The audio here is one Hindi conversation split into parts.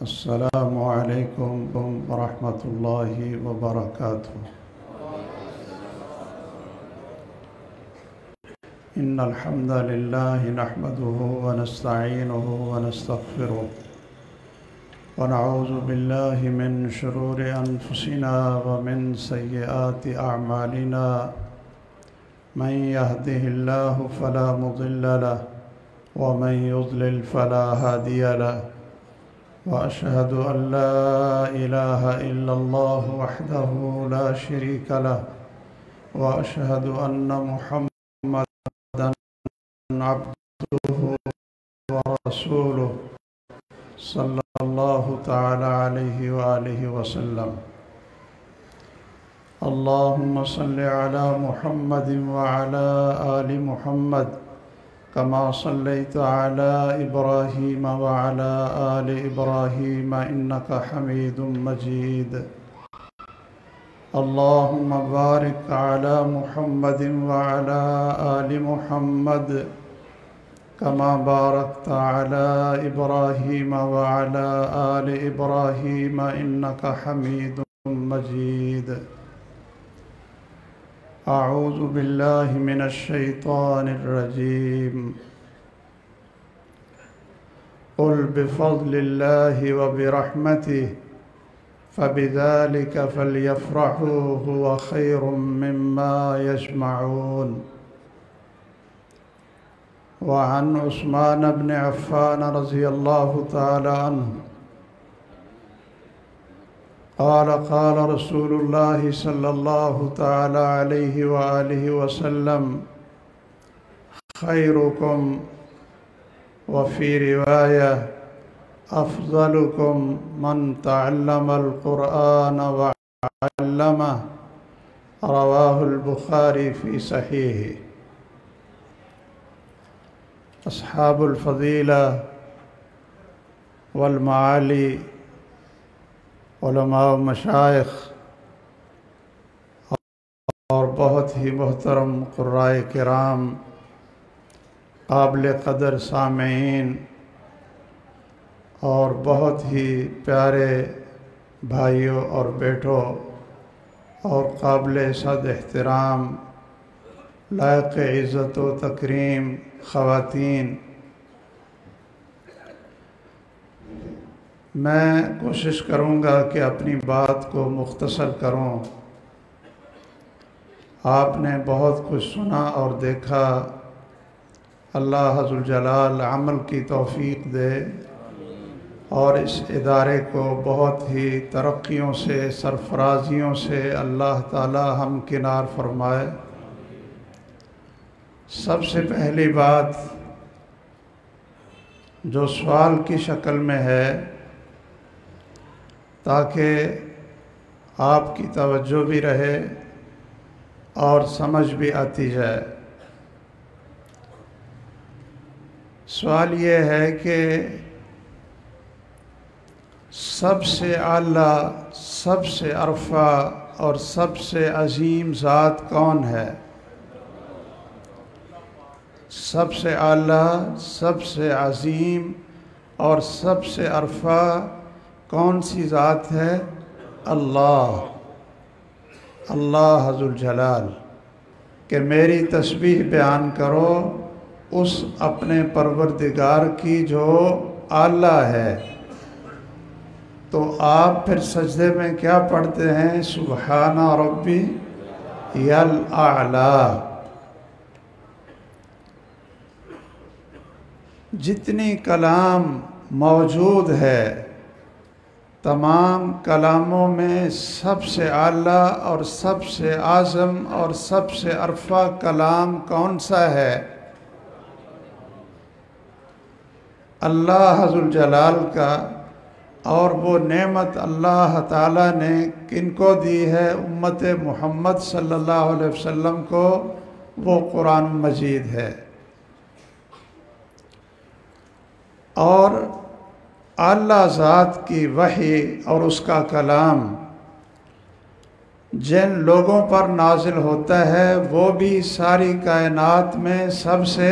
अस्सलामु अलैकुम वरहमतुल्लाहि वबरकातुहू। इन्नल हम्दलिल्लाहि नहमदुहु व नस्तईनुहु व नस्तगफिरुहु व नऊज़ु बिल्लाहि मिन शुरूरि अनफुसिना व मिन सय्यिआति अअमालिना। मन यहदिहिल्लाहु फला मुदिल्ल लहु व मन युद्लिल फला हादिय लहु। वअशहदु अन ला इलाहा इल्लल्लाहु वहदहु ला शरीका लहु व अशहदु अन्न मुहम्मदन अब्दुहु व रसूलुहु सल्लल्लाहु तआला अलैहि व आलिहि वसल्लम। अल्लाहुम्मा सल्लि अला मुहम्मदिन व अला आलि मुहम्मद कमा सल्लैता अला इब्राहीम व अला आलि इब्राहीम इन्नका हमीदुम मजीद। अल्लाहुम्मा बारिक अला मुहम्मदिन व अला आलि मुहम्मद कमा बारकता अला इब्राहीम व अला आलि इब्राहीम इन्नका हमीदुम मजीद। अऊज़ु बिल्लाहि मिनश शैतानिर रजीम। क़ुल बिफ़ज़्लिल्लाहि व बिरहमतिहि फ़बिज़ालिका फ़ल्यफ़रहू हुवा ख़ैरुम मिम्मा यजमऊन। व अन उस्मान इब्न अफ़्फ़ान रज़ियल्लाहु तआला अन्हु क़ाल क़ाल रसूलुल्लाहि सल्लल्लाहु तआला अलैहि व आलिहि वसल्लम ख़ैरुकुम व फ़ी रिवाया अफ़ज़लुकुम मन तअल्लमल क़ुरआन व अल्लमह। रवाहुल बुख़ारी फ़ी सहीही। अस्हाबुल फ़ज़ीला वल मआली उलमा व मशाइख़ और बहुत ही मोहतरम क़ुर्राए किराम, काबिल क़दर सामीईन और बहुत ही प्यारे भाइयों और बेटों और काबिल सद एहतराम लायक़ इज़्ज़त व तकरीम ख़वातीन, मैं कोशिश करूँगा कि अपनी बात को मुख्तसर करूँ। आपने बहुत कुछ सुना और देखा। अल्लाह अज़्ज़ल जलाल अमल की तौफ़ीक़ दे और इस इदारे को बहुत ही तरक्कियों से, सरफराजियों से अल्लाह ताला हमकिनार फरमाए। सबसे पहली बात जो सवाल की शक्ल में है, ताकि आपकी तवज्जो भी रहे और समझ भी आती जाए। सवाल ये है कि सबसे आला, सबसे अरफा और सबसे अज़ीम ज़ात कौन है? सबसे आला, सबसे अज़ीम और सबसे अरफा कौन सी ज़ात है? अल्लाह, अल्लाह अज़्ज़ल जलाल। कि मेरी तस्बीह बयान करो उस अपने परवरदिगार की जो आला है। तो आप फिर सजदे में क्या पढ़ते हैं? सुबहाना रब्बी यल आला। जितनी कलाम मौजूद है, तमाम कलामों में सबसे आला और सबसे आज़म और सबसे अरफा कलाम कौन सा है? अल्लाह अज़्ज़ल जलाल का। और वो नेमत अल्लाह ताला ने किनको दी है? उम्मत मुहम्मद सल्लल्लाहु अलैहि वसल्लम को। वो कुरान मजीद है। और आला ज़ात की वही और उसका कलाम जिन लोगों पर नाजिल होता है वो भी सारी कायनात में सबसे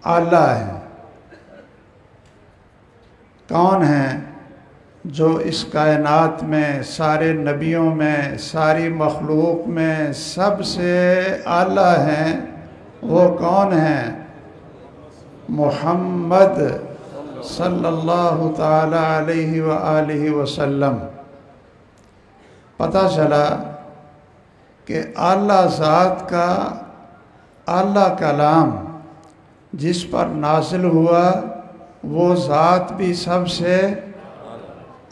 आला है। कौन है जो इस कायनात में, सारे नबियों में, सारी मखलूक में सबसे आला हैं? वो कौन हैं? मुहम्मद सल्लल्लाहु ताला अलैहि व आलिहि वसल्लम। पता चला कि आला ज़ात का आला कलाम जिस पर नाज़िल हुआ वो ज़ात भी सबसे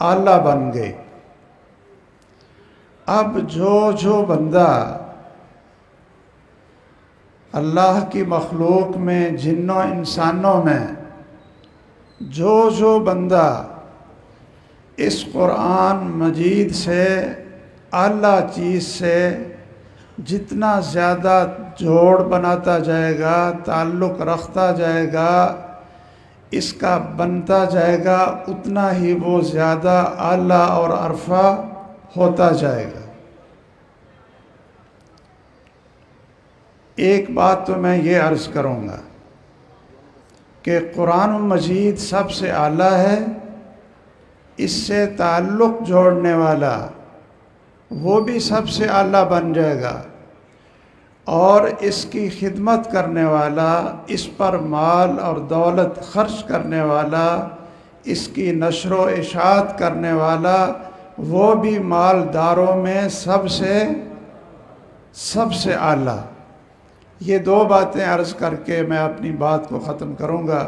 आला बन गई। अब जो बंदा अल्लाह की मखलूक में, जिन्नों इंसानों में जो बंदा इस कुरान मजीद से, आला चीज़ से जितना ज़्यादा जोड़ बनाता जाएगा, ताल्लुक़ रखता जाएगा, इसका बनता जाएगा, उतना ही वो ज़्यादा आला और अरफा होता जाएगा। एक बात तो मैं ये अर्ज़ करूँगा कि कुरान मजीद सबसे आला है, इससे ताल्लुक़ जोड़ने वाला वो भी सबसे आला बन जाएगा, और इसकी खिदमत करने वाला, इस पर माल और दौलत खर्च करने वाला, इसकी नशर व इशाअत करने वाला, वो भी मालदारों में सबसे आला। ये दो बातें अर्ज़ करके मैं अपनी बात को ख़त्म करूँगा।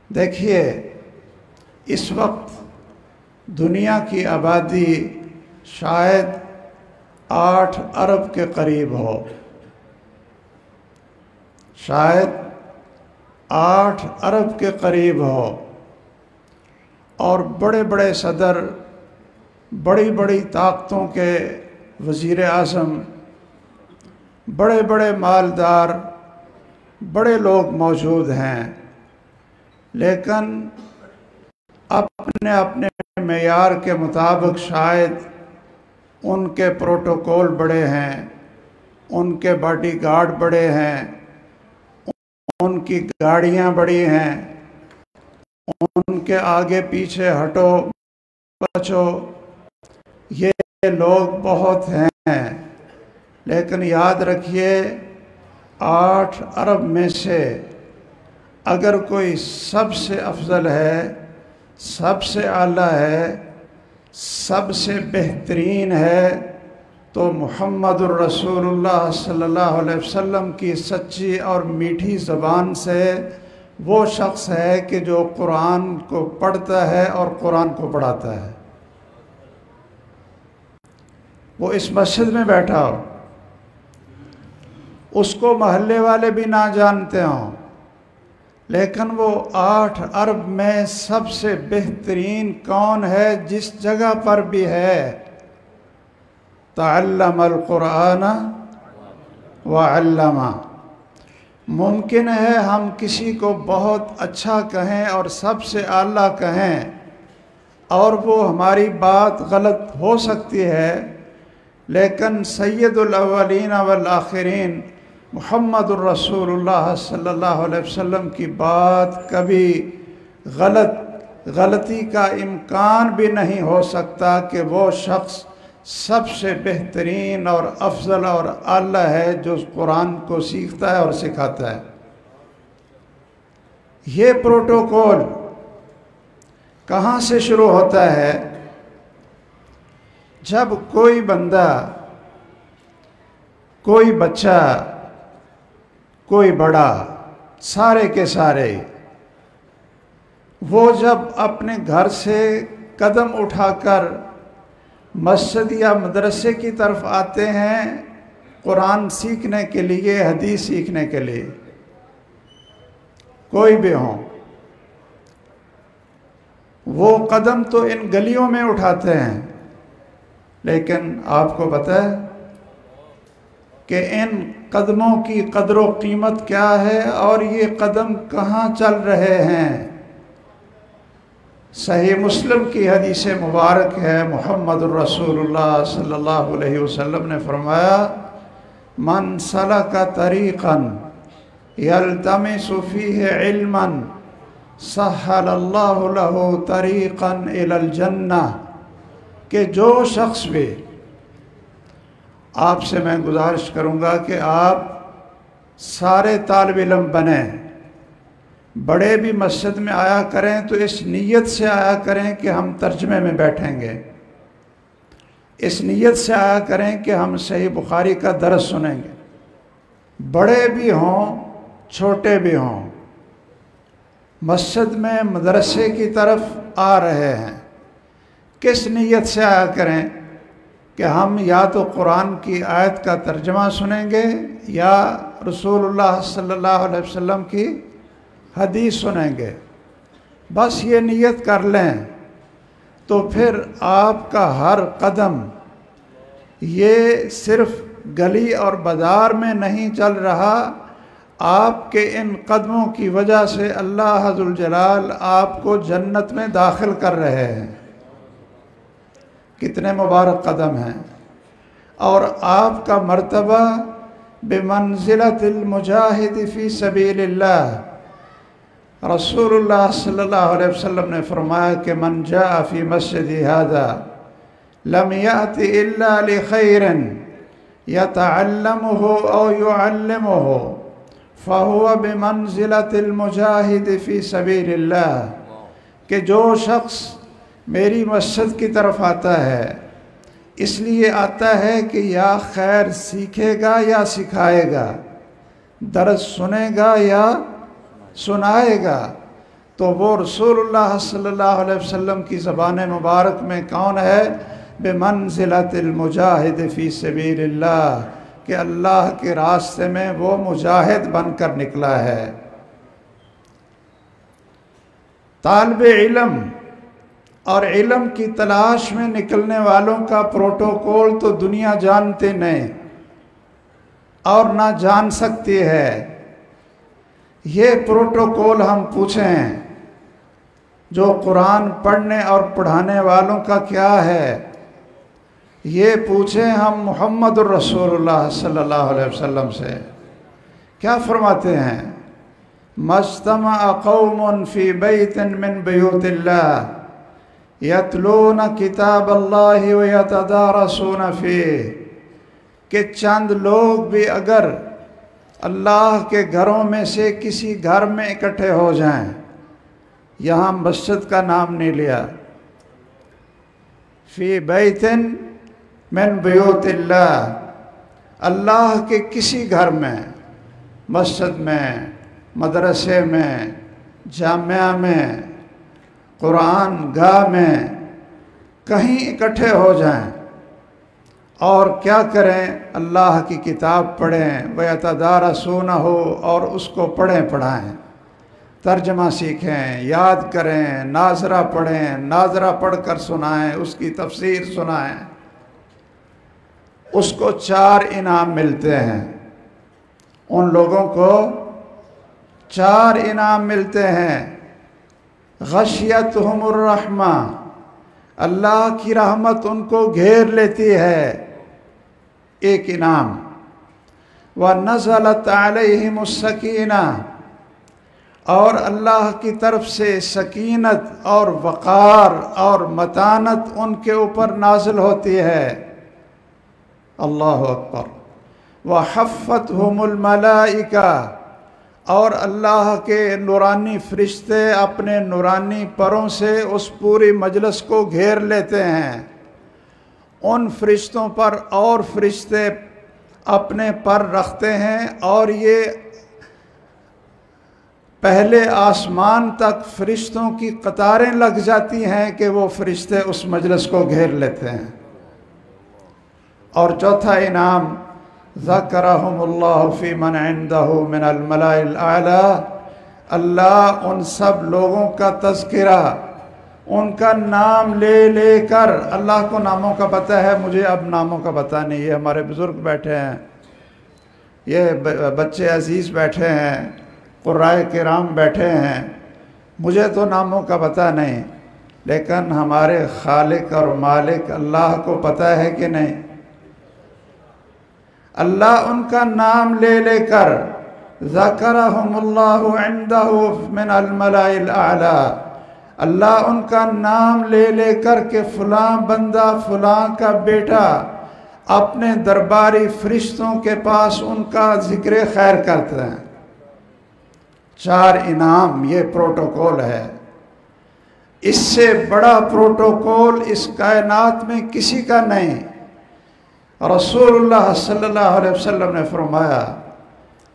देखिए, इस वक्त दुनिया की आबादी शायद 8 अरब के करीब हो, शायद 8 अरब के करीब हो, और बड़े बड़े सदर, बड़ी बड़ी ताकतों के वज़ीर आज़म, बड़े बड़े मालदार, बड़े लोग मौजूद हैं, लेकिन अपने अपने मेयार के मुताबिक शायद उनके प्रोटोकॉल बड़े हैं, उनके बॉडीगार्ड बड़े हैं, उनकी गाड़ियां बड़ी हैं, उनके आगे पीछे हटो बचो, ये लोग बहुत हैं। लेकिन याद रखिए, 8 अरब में से अगर कोई सबसे अफजल है, सबसे आला है, सबसे बेहतरीन है, तो मुहम्मदुर रसूलुल्लाह सल्लल्लाहु अलैहि वसल्लम की सच्ची और मीठी ज़बान से वो शख्स है कि जो कुरान को पढ़ता है और कुरान को पढ़ाता है। वो इस मस्जिद में बैठा हो, उसको महल्ले वाले भी ना जानते हों, लेकिन वो 8 अरब में सबसे बेहतरीन कौन है, जिस जगह पर भी है, तअल्लमल कुरान व अल्लमा। मुमकिन है हम किसी को बहुत अच्छा कहें और सबसे आला कहें, और वो हमारी बात गलत हो सकती है, लेकिन सैयदुल अव्वलीन वल आखिरीन मुहम्मदुर रसूलुल्लाह सल्लल्लाहु अलैहि वसल्लम की बात कभी गलती का इम्कान भी नहीं हो सकता कि वो शख्स सबसे बेहतरीन और अफजल और आला है जो कुरान को सीखता है और सिखाता है। ये प्रोटोकॉल कहाँ से शुरू होता है? जब कोई बंदा, कोई बच्चा, कोई बड़ा, सारे के सारे वो जब अपने घर से कदम उठाकर मस्जिद या मदरसे की तरफ आते हैं कुरान सीखने के लिए, हदीस सीखने के लिए, कोई भी हो, वो कदम तो इन गलियों में उठाते हैं, लेकिन आपको पता है कि इन कदमों की कदर व कीमत क्या है और ये कदम कहाँ चल रहे हैं? सही मुस्लिम की हदीस मुबारक है, मुहम्मदुर रसूलुल्लाह सल्लल्लाहु अलैहि वसल्लम ने फरमाया, मन सलका तरीक़न यल्तमिसु फ़ीहि इल्मन सहलल्लाहु लहु तरीक़न इलल जन्नह, कि जो शख्स भी, आपसे मैं गुजारिश करूँगा कि आप सारे तालिब इल्म बने, बड़े भी मस्जिद में आया करें तो इस नीयत से आया करें कि हम तर्जमे में बैठेंगे, इस नीयत से आया करें कि हम सही बुखारी का दर्स सुनेंगे। बड़े भी हों छोटे भी हों, मस्जिद में मदरसे की तरफ आ रहे हैं, किस नीयत से आया करें कि हम या तो कुरान की आयत का तर्जमा सुनेंगे या रसूलुल्लाह सल्लल्लाहु अलैहि वसल्लम की हदीस सुनेंगे। बस ये नीयत कर लें तो फिर आपका हर कदम ये सिर्फ गली और बाज़ार में नहीं चल रहा, आपके इन कदमों की वजह से अल्लाह ज़ुल जलाल आपको जन्नत में दाखिल कर रहे हैं। कितने मुबारक कदम हैं। और आपका मर्तबा बिमंज़िलतिल मुजाहिद फ़ी सबीलिल्लाह, रसूलुल्लाह सल्लल्लाहु अलैहि वसल्लम ने फरमाया कि मन जाअ फ़ी मस्जिदी हाज़ा लम याति इल्ला लिखैरिन यतअल्लमुहु औ युअल्लिमुहु फ़हुव बिमंज़िलतिल मुजाहिद फ़ी सबीलिल्लाह, कि जो शख्स मेरी मस्जिद की तरफ आता है इसलिए आता है कि या खैर सीखेगा या सिखाएगा, दर्स सुनेगा या सुनाएगा, तो वो रसूलुल्लाह सल्लल्लाहु अलैहि वसल्लम की ज़बान मुबारक में कौन है? बिमंज़िलतिल मुजाहिद फ़ी सबीलिल्लाह, कि अल्लाह के रास्ते में वो मुजाहिद बनकर निकला है। तालिबे इल्म और इल्म की तलाश में निकलने वालों का प्रोटोकॉल तो दुनिया जानते नहीं और ना जान सकती है। ये प्रोटोकॉल हम पूछें जो कुरान पढ़ने और पढ़ाने वालों का क्या है, ये पूछें हम मुहम्मद रसूलुल्लाह सल्लल्लाहु अलैहि वसल्लम से। क्या फरमाते हैं? मज्तमा कौमुन फ़ी बैतिन मिन बुयूतिल्लाह यतलून किताब अल्लाहि व यतदारसून फ़ीह, कि चंद लोग भी अगर अल्लाह के घरों में से किसी घर में इकट्ठे हो जाएं, यहाँ मस्जिद का नाम नहीं लिया, फ़ी बैतिन मिन बुयूतिल्लाह, अल्लाह के किसी घर में, मस्जिद में, मदरसे में, जामिया में, कुरान गाह में, कहीं इकट्ठे हो जाएं और क्या करें? अल्लाह की किताब पढ़ें, व यतदारसूनहु, और उसको पढ़ें पढ़ाएं, तर्जमा सीखें, याद करें, नाज़रा पढ़ें, नाज़रा पढ़कर सुनाएं, उसकी तफसीर सुनाएं, उसको 4 इनाम मिलते हैं। उन लोगों को 4 इनाम मिलते हैं। गशियतहुमुर रहमा, अल्लाह की रहमत उनको घेर लेती है, एक इनाम। व नज़लत अलैहिमुस सकीना, और अल्लाह की तरफ से सकीनत और वक़ार और मतानत उनके ऊपर नाज़िल होती है। अल्लाहु अकबर। व हफ़्फ़तहुमुल मलाइका, और अल्लाह के नूरानी फ़रिश्ते अपने नूरानी परों से उस पूरी मजलिस को घेर लेते हैं। उन फ़रिश्तों पर और फ़रिश्ते अपने पर रखते हैं और ये पहले आसमान तक फ़रिश्तों की कतारें लग जाती हैं कि वो फ़रिश्ते उस मजलिस को घेर लेते हैं। और चौथा इनाम, ज़करहुमुल्लाहु फ़ी मन इंदहु मिनल मलाइल आला, अल्लाह उन सब लोगों का तज़किरा, उनका नाम ले लेकर, अल्लाह को नामों का पता है, मुझे अब नामों का पता नहीं है। हमारे बुज़ुर्ग बैठे हैं, ये बच्चे अजीज़ बैठे हैं, क़ुर्राए किराम बैठे हैं, मुझे तो नामों का पता नहीं, लेकिन हमारे खालिक और मालिक अल्लाह को पता है कि नहीं? अल्लाह उनका नाम ले लेकर ज़करहुमुल्लाहु इंदहु मिनल मलाइल आला, अल्लाह उनका नाम ले लेकर के फ़लाँ बंदा फ़लाँ का बेटा अपने दरबारी फरिश्तों के पास उनका जिक्र खैर करते हैं। 4 इनाम, ये प्रोटोकॉल है। इससे बड़ा प्रोटोकॉल इस कायनात में किसी का नहीं। रसूलुल्लाह सल्लल्लाहु अलैहि वसल्लम ने फरमाया,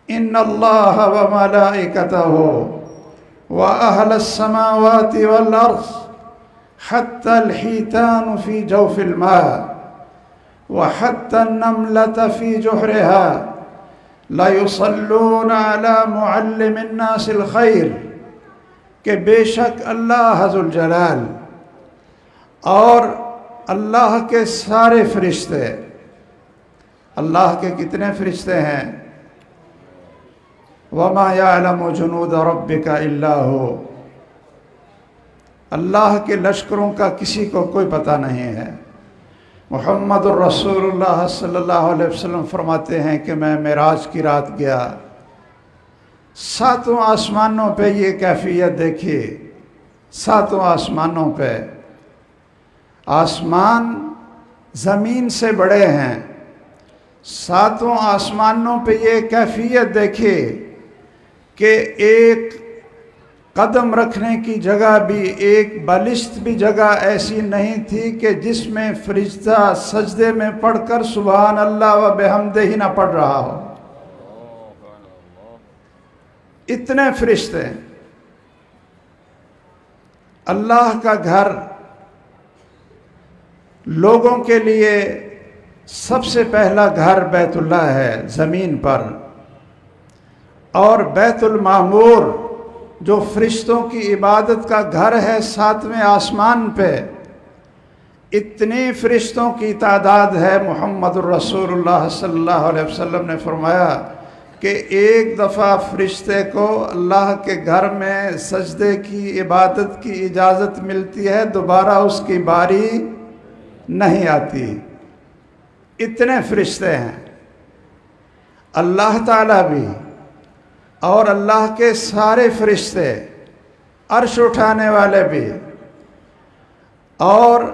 इन्नल्लाह व मलाइकतहु व अहलस समावाति वल अर्ज़ हत्तल हितानु फी जौफिल मा व हत्तन नमलत फी जुहरिहा ला युसल्लूना अला मुअल्लिमिन नासिल खैर, कि बेशक अल्लाह ज़ुल जलाल और अल्लाह के सारे फरिश्ते, अल्लाह के कितने फरिश्ते हैं? वमा यअलमु जुनूद रब्बिका इल्ला हु, अल्लाह के लश्करों का किसी को कोई पता नहीं है। मुहम्मदुर रसूलुल्लाह सल्लल्लाहु अलैहि वसल्लम फरमाते हैं कि मैं मेराज की रात गया, 7 आसमानों पे ये कैफियत देखिए। 7 आसमानों पे, आसमान ज़मीन से बड़े हैं, 7 आसमानों पे ये कैफियत देखिए कि एक कदम रखने की जगह भी, एक बलिष्ठ भी जगह ऐसी नहीं थी कि जिसमें फरिश्ता सजदे में पढ़कर सुभान अल्लाह व बिहम्दिही ना पढ़ रहा हो। इतने फरिश्ते। अल्लाह का घर लोगों के लिए सबसे पहला घर बैतुल्लाह है ज़मीन पर, और बैतुल मामूर जो फरिश्तों की इबादत का घर है 7वें आसमान पे। इतनी फरिश्तों की तादाद है, मुहम्मदुर रसूलुल्लाह सल्लल्लाहु अलैहि वसल्लम ने फरमाया कि एक दफ़ा फरिश्ते को अल्लाह के घर में सजदे की इबादत की इजाज़त मिलती है, दोबारा उसकी बारी नहीं आती। इतने फरिश्ते हैं। अल्लाह ताला भी और अल्लाह के सारे फरिश्ते, अर्श उठाने वाले भी और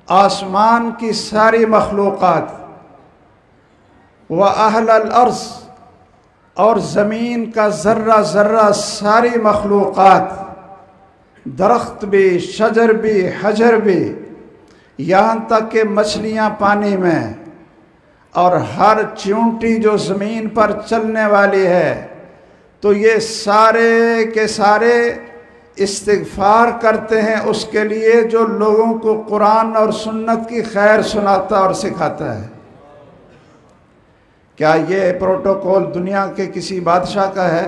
आसमान की सारी मखलूक़ात व अहलल अर्ज़ और ज़मीन का ज़र्रा ज़र्रा सारी मखलूक़ात, दरख्त भी, शजर भी, हजर भी, यहाँ तक कि मछलियाँ पानी में, और हर चींटी जो ज़मीन पर चलने वाली है, तो ये सारे के सारे इस्तिग़फ़ार करते हैं उसके लिए जो लोगों को कुरान और सुन्नत की खैर सुनाता और सिखाता है। क्या ये प्रोटोकॉल दुनिया के किसी बादशाह का है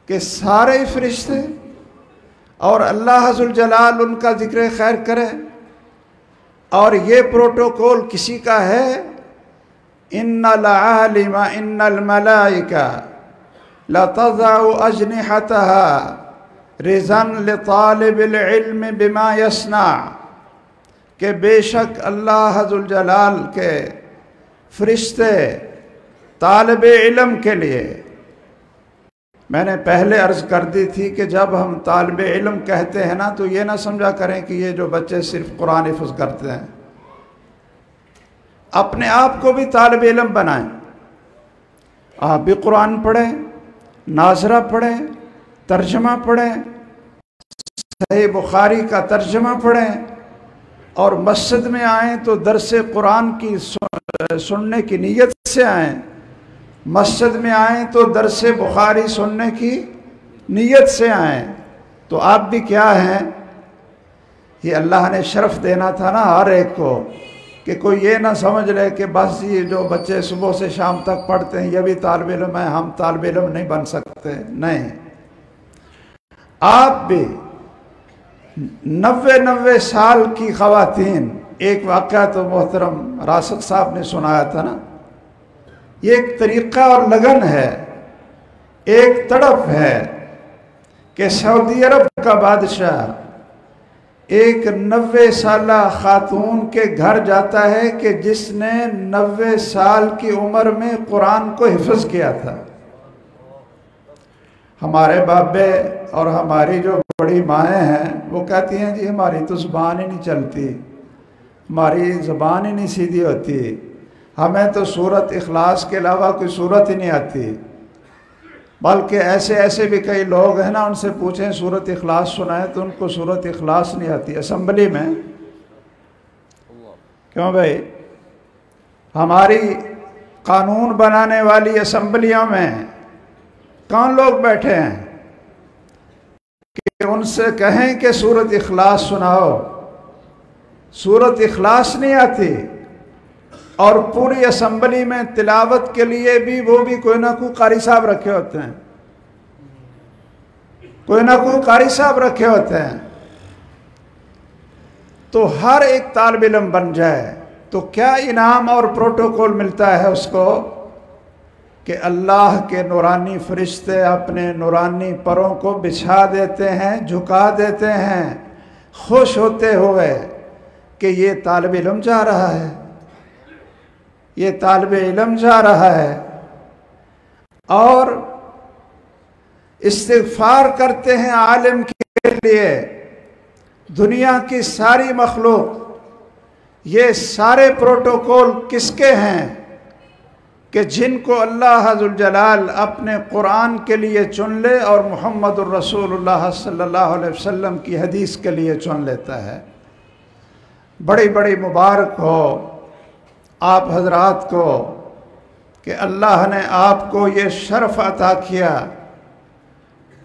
कि सारे फरिश्ते और अल्लाह ज़ुल जलाल उनका जिक्र खैर करे? और ये प्रोटोकॉल किसी का है? इन्नल आलिमा इन्नल मलाइका लतज़अु अजनिहतहा रिज़न लितालिबिल इल्म बिमा यस्ना, के बेशक अल्लाह ज़ुल जलाल के फरिश्ते तालिबे इल्म के लिए, मैंने पहले अर्ज़ कर दी थी कि जब हम तालिबे इल्म कहते हैं ना, तो ये ना समझा करें कि ये जो बच्चे सिर्फ कुरान हिफ़्ज़ करते हैं। अपने आप को भी तालिबे इल्म बनाएं। आप भी कुरान पढ़ें, नाज़रा पढ़ें, तर्जमा पढ़ें, सही बुखारी का तर्जमा पढ़ें, और मस्जिद में आएँ तो दरसे कुरान की सुनने की नीयत से आएँ। मस्जिद में आएँ तो दरसे बुखारी सुनने की नीयत से आएँ। तो आप भी क्या हैं? ये अल्लाह ने शर्फ देना था ना हर एक को, कि कोई ये ना समझ ले कि बस ये जो बच्चे सुबह से शाम तक पढ़ते हैं ये भी तालिब इल्म है, हम तालिब इल्म नहीं बन सकते। नहीं, आप भी 90 साल की ख़वातीन, एक वाक़या तो मोहतरम राशिद साहब ने सुनाया था ना, ये एक तरीक़ा और लगन है, एक तड़प है कि सऊदी अरब का बादशाह एक 90 साला खातून के घर जाता है कि जिसने 90 साल की उम्र में कुरान को हिफ्ज़ किया था। हमारे बाबे और हमारी जो बड़ी माएँ हैं वो कहती हैं जी हमारी तो ज़ुबान ही नहीं चलती, हमारी ज़ुबान ही नहीं सीधी होती, हमें तो सूरत इखलास के अलावा कोई सूरत ही नहीं आती। बल्कि ऐसे ऐसे भी कई लोग हैं ना, उनसे पूछें सूरत इखलास सुनाए तो उनको सूरत इखलास नहीं आती असम्बली में। क्यों भाई? हमारी कानून बनाने वाली असम्बलियों में कौन लोग बैठे हैं कि उनसे कहें कि सूरत इखलास सुनाओ? सूरत इखलास नहीं आती। और पूरी असम्बली में तिलावत के लिए भी वो भी कोई ना कोई कारी साहब रखे होते हैं, कोई ना कोई कारी साहब रखे होते हैं। तो हर एक तालिब इल्म बन जाए तो क्या इनाम और प्रोटोकॉल मिलता है उसको कि अल्लाह के नूरानी फरिश्ते अपने नूरानी परों को बिछा देते हैं, झुका देते हैं, खुश होते हुए कि ये तालिब इल्म जा रहा है, ये तालिब इल्म जा रहा है। और इस्तिग़फ़ार करते हैं आलिम के लिए। दुनिया की सारी मखलूक, ये सारे प्रोटोकॉल किसके हैं कि जिनको अल्लाह ज़ुल जलाल अपने कुरान के लिए चुन ले और मुहम्मदुर रसूलुल्लाह सल्लल्लाहु अलैहि वसल्लम की हदीस के लिए चुन लेता है। बड़ी बड़ी मुबारक हो आप हजरात को कि अल्लाह ने आपको ये शर्फ अता किया।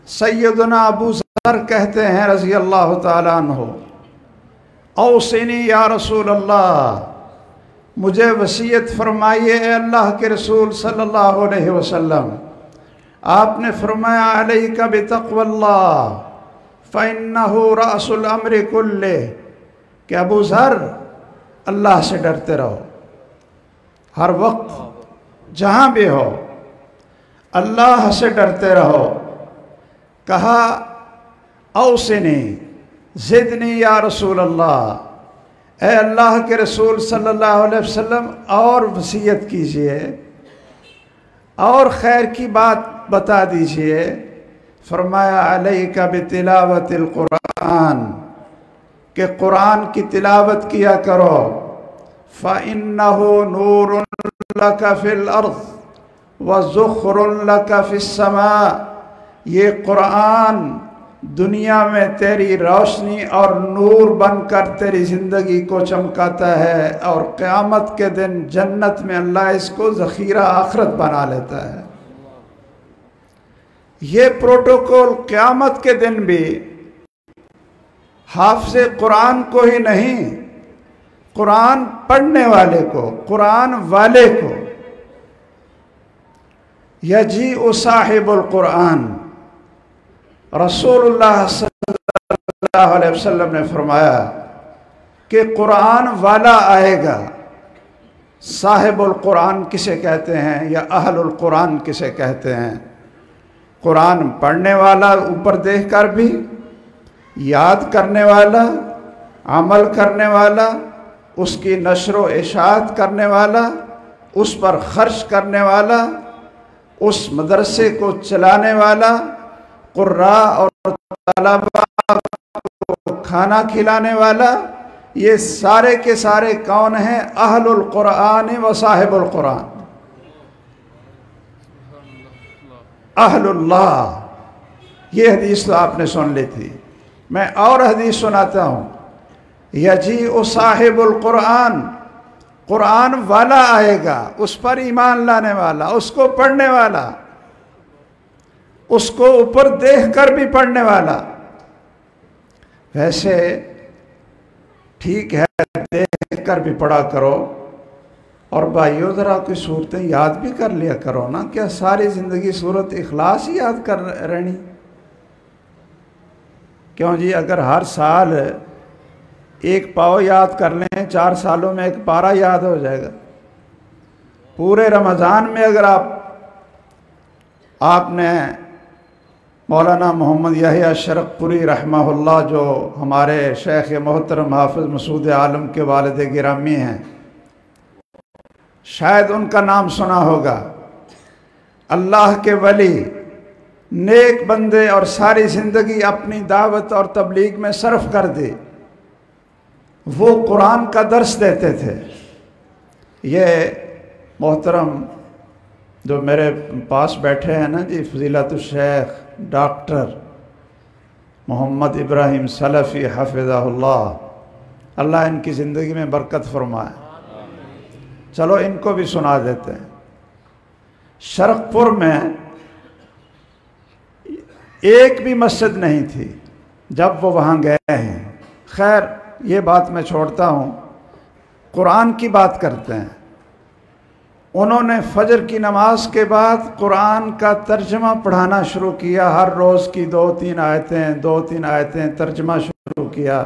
सैयदना अबू ज़र कहते हैं रज़ी अल्लाह ताला अन्हु, औसिनी या रसूल अल्लाह, मुझे वसीयत फरमाइए ए अल्लाह के रसूल सल्लल्लाहु अलैहि वसल्लम। आपने फरमाया अलैका बितक़्वल्लाह फ़इन्नहु रअसुल अम्रि कुल्ले, कि अबू ज़र अल्लाह से डरते रहो, हर वक्त जहाँ भी हो अल्लाह से डरते रहो। कहा औसिनी ज़िदनी या रसूल अल्लाह, ए अल्लाह के रसूल सल्लल्लाहु अलैहि वसल्लम और वसीयत कीजिए और खैर की बात बता दीजिए। फरमाया अलैका बितिलावतिल कुरान, कि कुरान की तिलावत किया करो। फ़इन्नहु नूरुन लका फ़िल अर्ज़ व ज़ुख़रुन लका फ़िस समा, ये कुरान दुनिया में तेरी रोशनी और नूर बनकर तेरी ज़िंदगी को चमकाता है और क़यामत के दिन जन्नत में अल्लाह इसको ज़ख़ीरा आखिरत बना लेता है। ये प्रोटोकॉल क़यामत के दिन भी हाफ़िज़े कुरान को ही नहीं, कुरान पढ़ने वाले को, कुरान वाले को। यजी साहिबुल कुरान, रसूलुल्लाह सल्लल्लाहु अलैहि वसल्लम ने फरमाया कि कुरान वाला आएगा। साहिबुल कुरान किसे कहते हैं या अहलुल कुरान किसे कहते हैं? कुरान पढ़ने वाला ऊपर देखकर भी, याद करने वाला, अमल करने वाला, उसकी नशर इशाअत करने वाला, उस पर खर्च करने वाला, उस मदरसे को चलाने वाला, कुर्रा और तलबा को खाना खिलाने वाला, ये सारे के सारे कौन हैं? अहलुल कुरान व साहिबुल कुरान, अहलुल्लाह। ये हदीस तो आपने सुन ली थी। मैं और हदीस सुनाता हूँ। यजी साहिबुल कुरान, कुरान वाला आएगा, उस पर ईमान लाने वाला, उसको पढ़ने वाला, उसको ऊपर देख कर भी पढ़ने वाला। वैसे ठीक है, देख कर भी पढ़ा करो और भाइयों ज़रा कोई सूरतें याद भी कर लिया करो ना। क्या सारी ज़िंदगी सूरत इखलास ही याद कर रहनी? क्यों जी? अगर हर साल एक पाव याद कर लें, 4 सालों में एक पारा याद हो जाएगा। पूरे रमज़ान में अगर आपने मौलाना मोहम्मद याहिया शरकपुरी रहमहुल्लाह, जो हमारे शेख मोहतरम हाफिज़ मसूद आलम के वालिद गिरामी हैं, शायद उनका नाम सुना होगा। अल्लाह के वली, नेक बंदे, और सारी ज़िंदगी अपनी दावत और तबलीग में सर्फ कर दी। वो कुरान का दर्स देते थे। ये मोहतरम जो मेरे पास बैठे हैं ना जी, फजीलतुल शेख डॉक्टर मोहम्मद इब्राहिम सलफ़ी हफ़िज़हुल्लाह, अल्लाह इनकी ज़िंदगी में बरकत फरमाए। चलो इनको भी सुना देते हैं। शरकपुर में एक भी मस्जिद नहीं थी जब वो वहाँ गए हैं। खैर ये बात मैं छोड़ता हूँ, कुरान की बात करते हैं। उन्होंने फजर की नमाज के बाद कुरान का तर्जमा पढ़ाना शुरू किया। हर रोज़ की 2-3 आयतें तर्जमा शुरू किया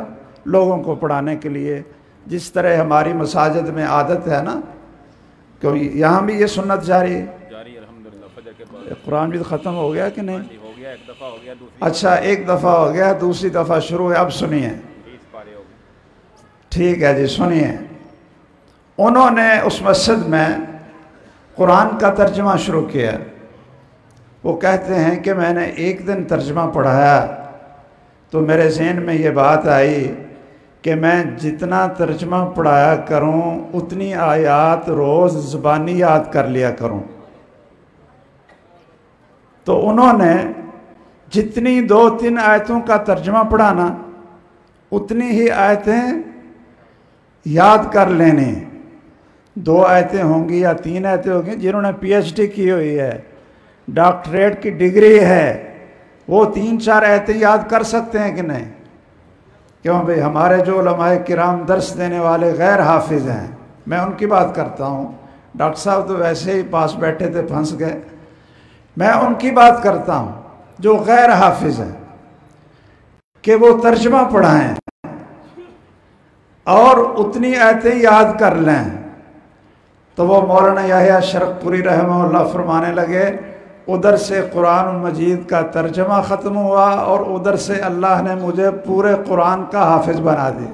लोगों को पढ़ाने के लिए, जिस तरह हमारी मसाजिद में आदत है ना, क्योंकि यहाँ भी ये सुन्नत जारी है। कुरान भी तो ख़त्म हो गया कि नहीं? हो गया, एक दफ़ा हो गया, अच्छा, एक दफ़ा हो गया, दूसरी दफ़ा शुरू है। अब सुनिए, ठीक है जी, सुनिए। उन्होंने उस मस्जिद में कुरान का तर्जमा शुरू किया। वो कहते हैं कि मैंने एक दिन तर्जमा पढ़ाया तो मेरे ज़हन में ये बात आई कि मैं जितना तर्जमा पढ़ाया करूं उतनी आयात रोज़ ज़ुबानी याद कर लिया करूं। तो उन्होंने जितनी 2-3 आयतों का तर्जमा पढ़ाना, उतनी ही आयतें याद कर लेनी। 2 आयतें होंगी या 3 आयतें होंगी। जिन्होंने PhD की हुई है, डॉक्टरेट की डिग्री है, वो 3-4 आयतें याद कर सकते हैं कि नहीं? क्यों भाई, हमारे जो उलमाए किराम दर्स देने वाले गैर हाफिज़ हैं, मैं उनकी बात करता हूँ। डॉक्टर साहब तो वैसे ही पास बैठे थे, फंस गए। मैं उनकी बात करता हूँ जो गैर हाफिज़ हैं, कि वो तर्जमा पढ़ाएं और उतनी आयतें याद कर लें। तो वो मौलाना याहिया शरकपुरी रहमहुल्लाह फरमाने लगे, उधर से कुरान मजीद का तर्जमा ख़त्म हुआ और उधर से अल्लाह ने मुझे पूरे कुरान का हाफिज़ बना दिया।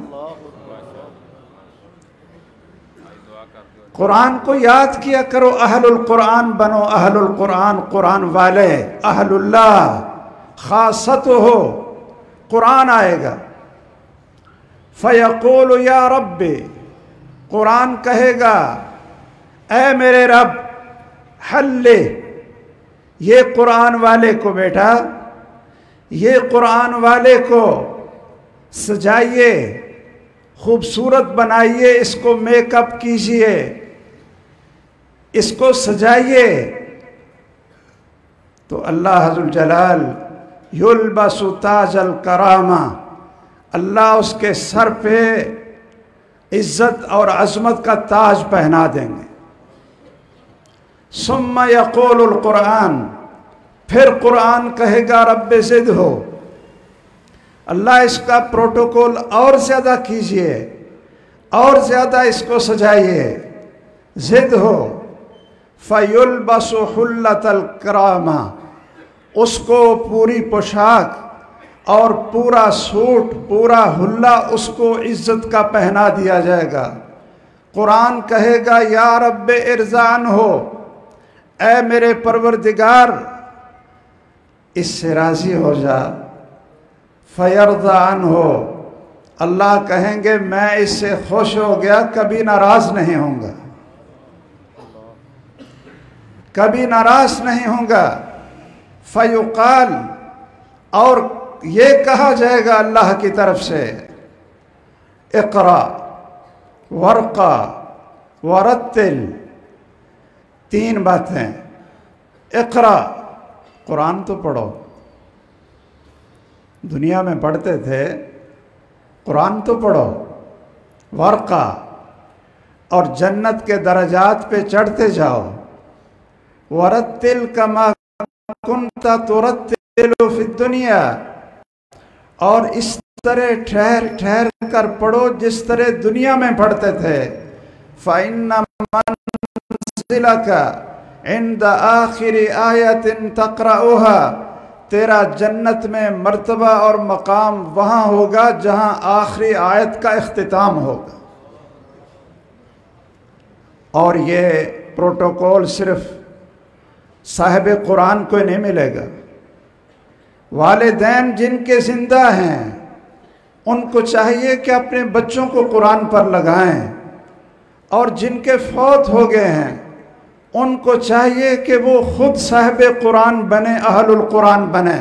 कुरान को याद किया करो, अहलुल कुरान बनो, अहलुल कुरान, कुरान वाले, अहलुल्लाह खासत हो। कुरान आएगा, फ़यक़ूलु या रब्बी, कुरान कहेगा ऐ मेरे रब, हल्ले, ये कुरान वाले को बेटा, ये कुरान वाले को सजाइए, खूबसूरत बनाइए, इसको मेकअप कीजिए, इसको सजाइए। तो अल्लाह अज़्ज़ल जलाल युल्बसु ताजल करामा, अल्लाह उसके सर पे इज्जत और अज़मत का ताज पहना देंगे। सुम्मा यक़ूलुल कुरान, फिर कुरान कहेगा रब्बे ज़िद हो, अल्लाह इसका प्रोटोकॉल और ज़्यादा कीजिए, और ज़्यादा इसको सजाइए, ज़िद हो। फ़युल्बसु हुल्लतल करामा, उसको पूरी पोशाक और पूरा सूट, पूरा हुल्ला उसको इज्जत का पहना दिया जाएगा। कुरान कहेगा या रब्बे इरज़ान हो, ऐ मेरे परवरदिगार इससे राज़ी हो जा। फ़यरज़ान हो, अल्लाह कहेंगे मैं इससे खुश हो गया, कभी नाराज़ नहीं होऊंगा, कभी नाराज़ नहीं होऊंगा। फ़युक़ाल, और ये कहा जाएगा अल्लाह की तरफ से, इक़रा वर्क़ा वरत्तिल, 3 बातें। इक़रा, कुरान तो पढ़ो, दुनिया में पढ़ते थे, कुरान तो पढ़ो। वर्क़ा, और जन्नत के दरजात पे चढ़ते जाओ। वरत्तिल कमा कुन्ता तुरत्तिलु फिद दुनिया, और इस तरह ठहर ठहर कर पढ़ो जिस तरह दुनिया में पढ़ते थे। फ़इन्ना मंज़िलका इंद आखिरी आयतिन तक़रऊहा, तेरा जन्नत में मर्तबा और मकाम वहाँ होगा जहाँ आखिरी आयत का इख्तिताम होगा। और ये प्रोटोकॉल सिर्फ साहिब कुरान को नहीं मिलेगा। वालिदैन जिनके ज़िंदा हैं उनको चाहिए कि अपने बच्चों को कुरान पर लगाएं, और जिनके फौत हो गए हैं उनको चाहिए कि वो खुद साहिब कुरान बने, अहलुल कुरान बने,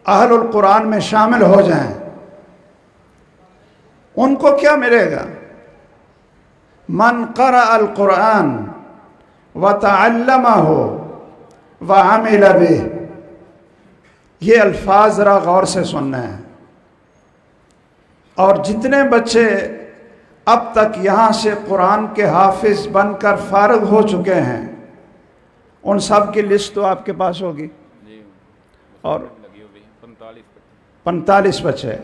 अहलुल कुरान में शामिल हो जाएं। उनको क्या मिलेगा? मन क़रा अल कुरान व तअल्लमहु व अमिल बिह। ये अल्फाज ज़रा गौर से सुनना है। और जितने बच्चे अब तक यहाँ से कुरान के हाफिज बनकर फारिग हो चुके हैं उन सब की लिस्ट तो आपके पास होगी। और 45 बच्चे,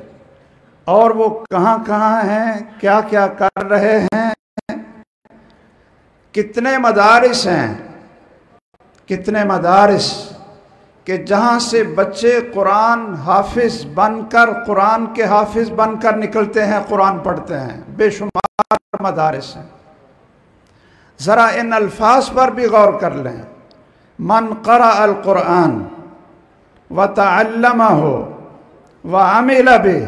और वो कहाँ कहाँ हैं, क्या क्या कर रहे हैं, कितने मदारिस हैं, कितने मदारिस कि जहाँ से बच्चे कुरान हाफिज बनकर, कुरान के हाफिज बनकर निकलते हैं, कुरान पढ़ते हैं। बेशुमार मदारिस हैं। ज़रा इन अल्फाज पर भी गौर कर लें। मन क़रा अल कुरान व तअल्लमहु व अमिल बिह।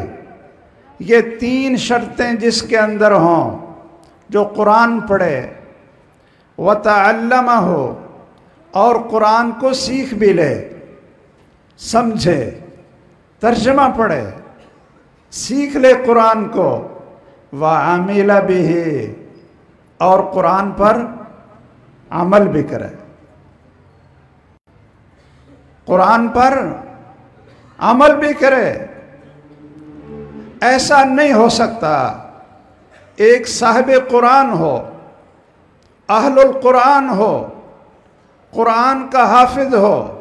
ये 3 शर्तें जिसके अंदर हों, जो कुरान पढ़े, व तअल्लमहु, और कुरान को सीख भी ले, समझे, तर्जमा पढ़े, सीख ले कुरान को, व अमिल बिही, और कुरान पर अमल भी करे, कुरान पर अमल भी करे। ऐसा नहीं हो सकता एक साहिब कुरान हो, अहलुल कुरान हो, कुरान का हाफिज हो,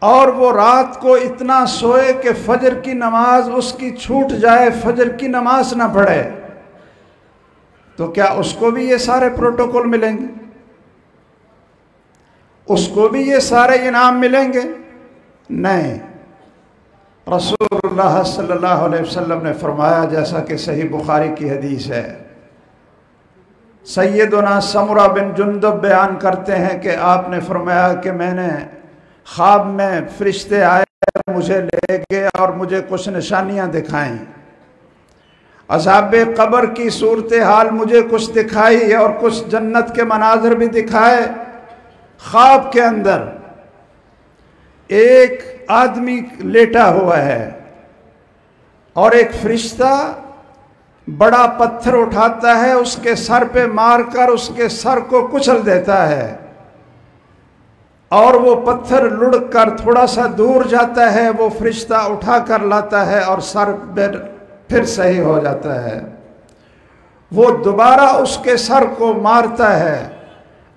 और वो रात को इतना सोए कि फजर की नमाज उसकी छूट जाए, फजर की नमाज ना पढ़े, तो क्या उसको भी ये सारे प्रोटोकॉल मिलेंगे? उसको भी ये सारे इनाम मिलेंगे? नहीं। रसूलुल्लाह सल्लल्लाहु अलैहि वसल्लम ने फरमाया, जैसा कि सही बुखारी की हदीस है, सैयदुना समुरा बिन जुंदब बयान करते हैं कि आपने फरमाया कि मैंने ख्वाब में फरिश्ते आए, मुझे ले गए और मुझे कुछ निशानियां दिखाईं। अज़ाब कब्र की सूरत हाल मुझे कुछ दिखाई और कुछ जन्नत के मनाजर भी दिखाए। ख्वाब के अंदर एक आदमी लेटा हुआ है और एक फरिश्ता बड़ा पत्थर उठाता है, उसके सर पे मारकर उसके सर को कुचल देता है, और वो पत्थर लुढ़क थोड़ा सा दूर जाता है, वो फरिश्ता उठा कर लाता है और सर फिर सही हो जाता है। वो दोबारा उसके सर को मारता है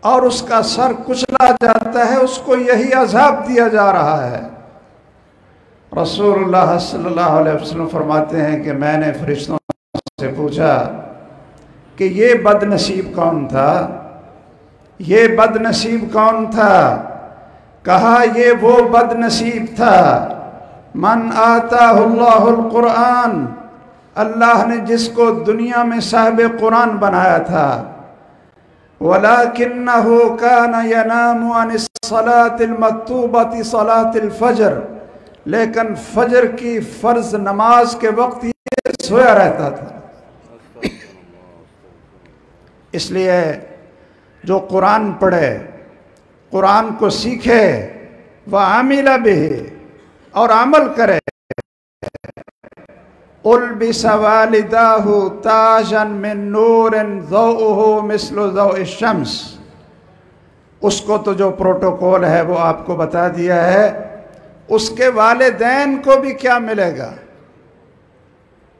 और उसका सर कुचला जाता है। उसको यही अज़ाब दिया जा रहा है। रसूलुल्लाह सल्लल्लाहु अलैहि वसल्लम फरमाते हैं कि मैंने फरिश्तों से पूछा कि ये बदनसीब कौन था, ये बदनसीब कौन था? कहा, ये वो बदनसीब था, मन आताहुल्लाहुल कुरान, अल्लाह ने जिसको दुनिया में साहिब कुरान बनाया था। वलाकिन्नहु काना यनामु अनिस सलातिल मक्तूबति सलातिल फजर, लेकिन फजर की फ़र्ज नमाज के वक्त ये सोया रहता था। इसलिए जो कुरान पढ़े, कुरान को सीखे, वह आमिला बिही, और अमल करे। उल्बिसा वालिदाहु ताजन मिन नूरिन ज़ौउहु मिस्लु ज़ौइ शम्स। उसको तो जो प्रोटोकॉल है वो आपको बता दिया है। उसके वालिदैन को भी क्या मिलेगा?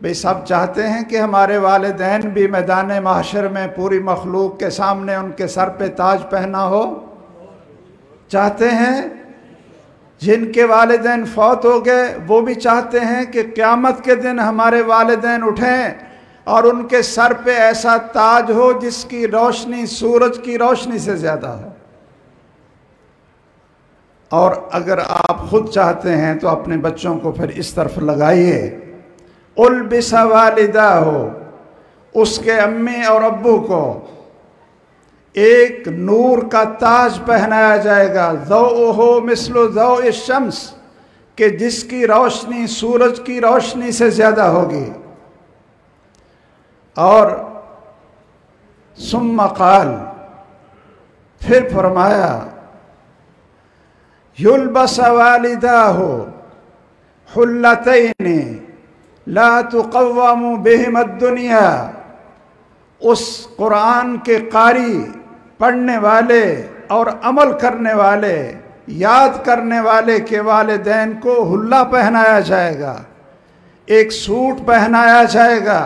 भाई सब चाहते हैं कि हमारे वालिदैन भी मैदान महशर में पूरी मखलूक के सामने उनके सर पे ताज पहना हो, चाहते हैं। जिनके वालिदैन फौत हो गए वो भी चाहते हैं कि क़यामत के दिन हमारे वालिदैन उठें और उनके सर पे ऐसा ताज हो जिसकी रोशनी सूरज की रोशनी से ज़्यादा हो। और अगर आप खुद चाहते हैं तो अपने बच्चों को फिर इस तरफ लगाइए। उल्बिसा वालिदा हो, उसके अम्मी और अब्बू को एक नूर का ताज पहनाया जाएगा, ज़ौअहु मिस्लु ज़ौइ शम्स, कि जिसकी रोशनी सूरज की रोशनी से ज़्यादा होगी। और सुम्मा क़ाल, फिर फरमाया युल्बस वालिदाहु हुल्लतैनि ला तुक़व्वमु बिहिम दुनिया। उस कुरान के कारी, पढ़ने वाले और अमल करने वाले, याद करने वाले के वालिदैन को हुल्ला पहनाया जाएगा, एक सूट पहनाया जाएगा।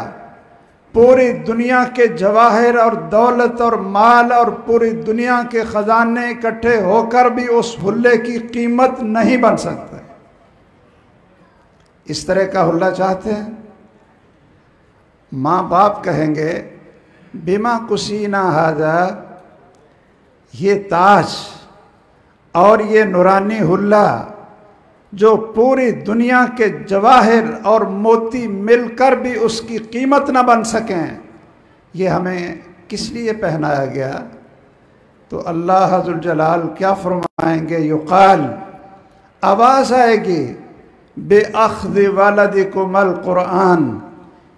पूरी दुनिया के जवाहिर और दौलत और माल और पूरी दुनिया के ख़जाने इकट्ठे होकर भी उस हुल्ले की कीमत नहीं बन सकते। इस तरह का हुल्ला चाहते हैं? माँ बाप कहेंगे बिमा कुसीना हाजा, ये ताज और ये नूरानी हुल्ला जो पूरी दुनिया के जवाहिर और मोती मिलकर भी उसकी कीमत न बन सकें, ये हमें किस लिए पहनाया गया? तो अल्लाह ज़ुल जलाल क्या फरमाएंगे? युक़ाल, आवाज़ आएगी बेअख़्ज़ि वलदिकुमुल कुरान,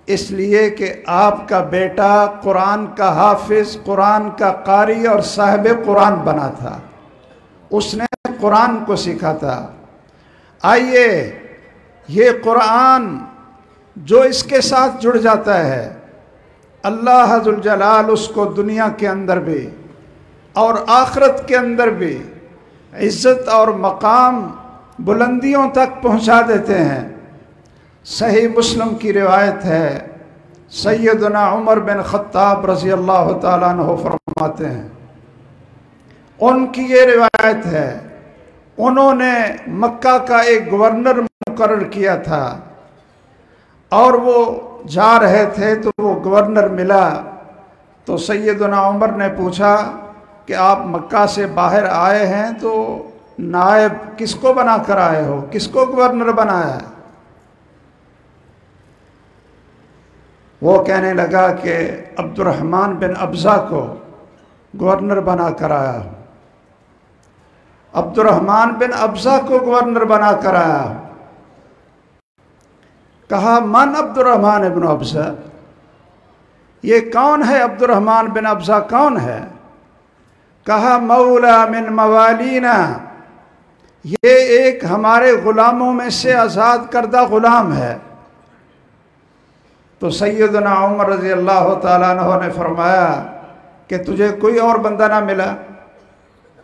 इसलिए कि आपका बेटा कुरान का हाफिज़, कुरान का कारी और साहिब कुरान बना था, उसने कुरान को सीखा था। आइए, ये कुरान जो इसके साथ जुड़ जाता है, अल्लाह ज़ुल जलाल उसको दुनिया के अंदर भी और आखिरत के अंदर भी इज़्ज़त और मकाम बुलंदियों तक पहुंचा देते हैं। सही मुस्लिम की रिवायत है, सैयदना उमर बिन ख़त्ताब रज़ी अल्लाह ताला अन्हु फरमाते हैं, उनकी ये रिवायत है, उन्होंने मक्का का एक गवर्नर मुकर्रर किया था और वो जा रहे थे तो वो गवर्नर मिला। तो सैयदना उमर ने पूछा कि आप मक्का से बाहर आए हैं तो नायब किसको बना कर आए हो, किसको गवर्नर बनाया? वो कहने लगा कि अब्दुर्रहमान बिन अब्ज़ा को गवर्नर बना कर आया हूँ, अब्दुर्रहमान बिन अब्ज़ा को गवर्नर बना कर आया हूँ। कहा मन अब्दुर्रहमान बिन अब्ज़ा, ये कौन है अब्दुर्रहमान बिन अब्ज़ा, कौन है? कहा मौला मिन मवालीना, ये एक हमारे ग़ुलामों में से आज़ाद करदा ग़ुलाम है। तो सैयदना उमर रज़ी अल्लाह ताला अन्हु ने फरमाया कि तुझे कोई और बंदा ना मिला,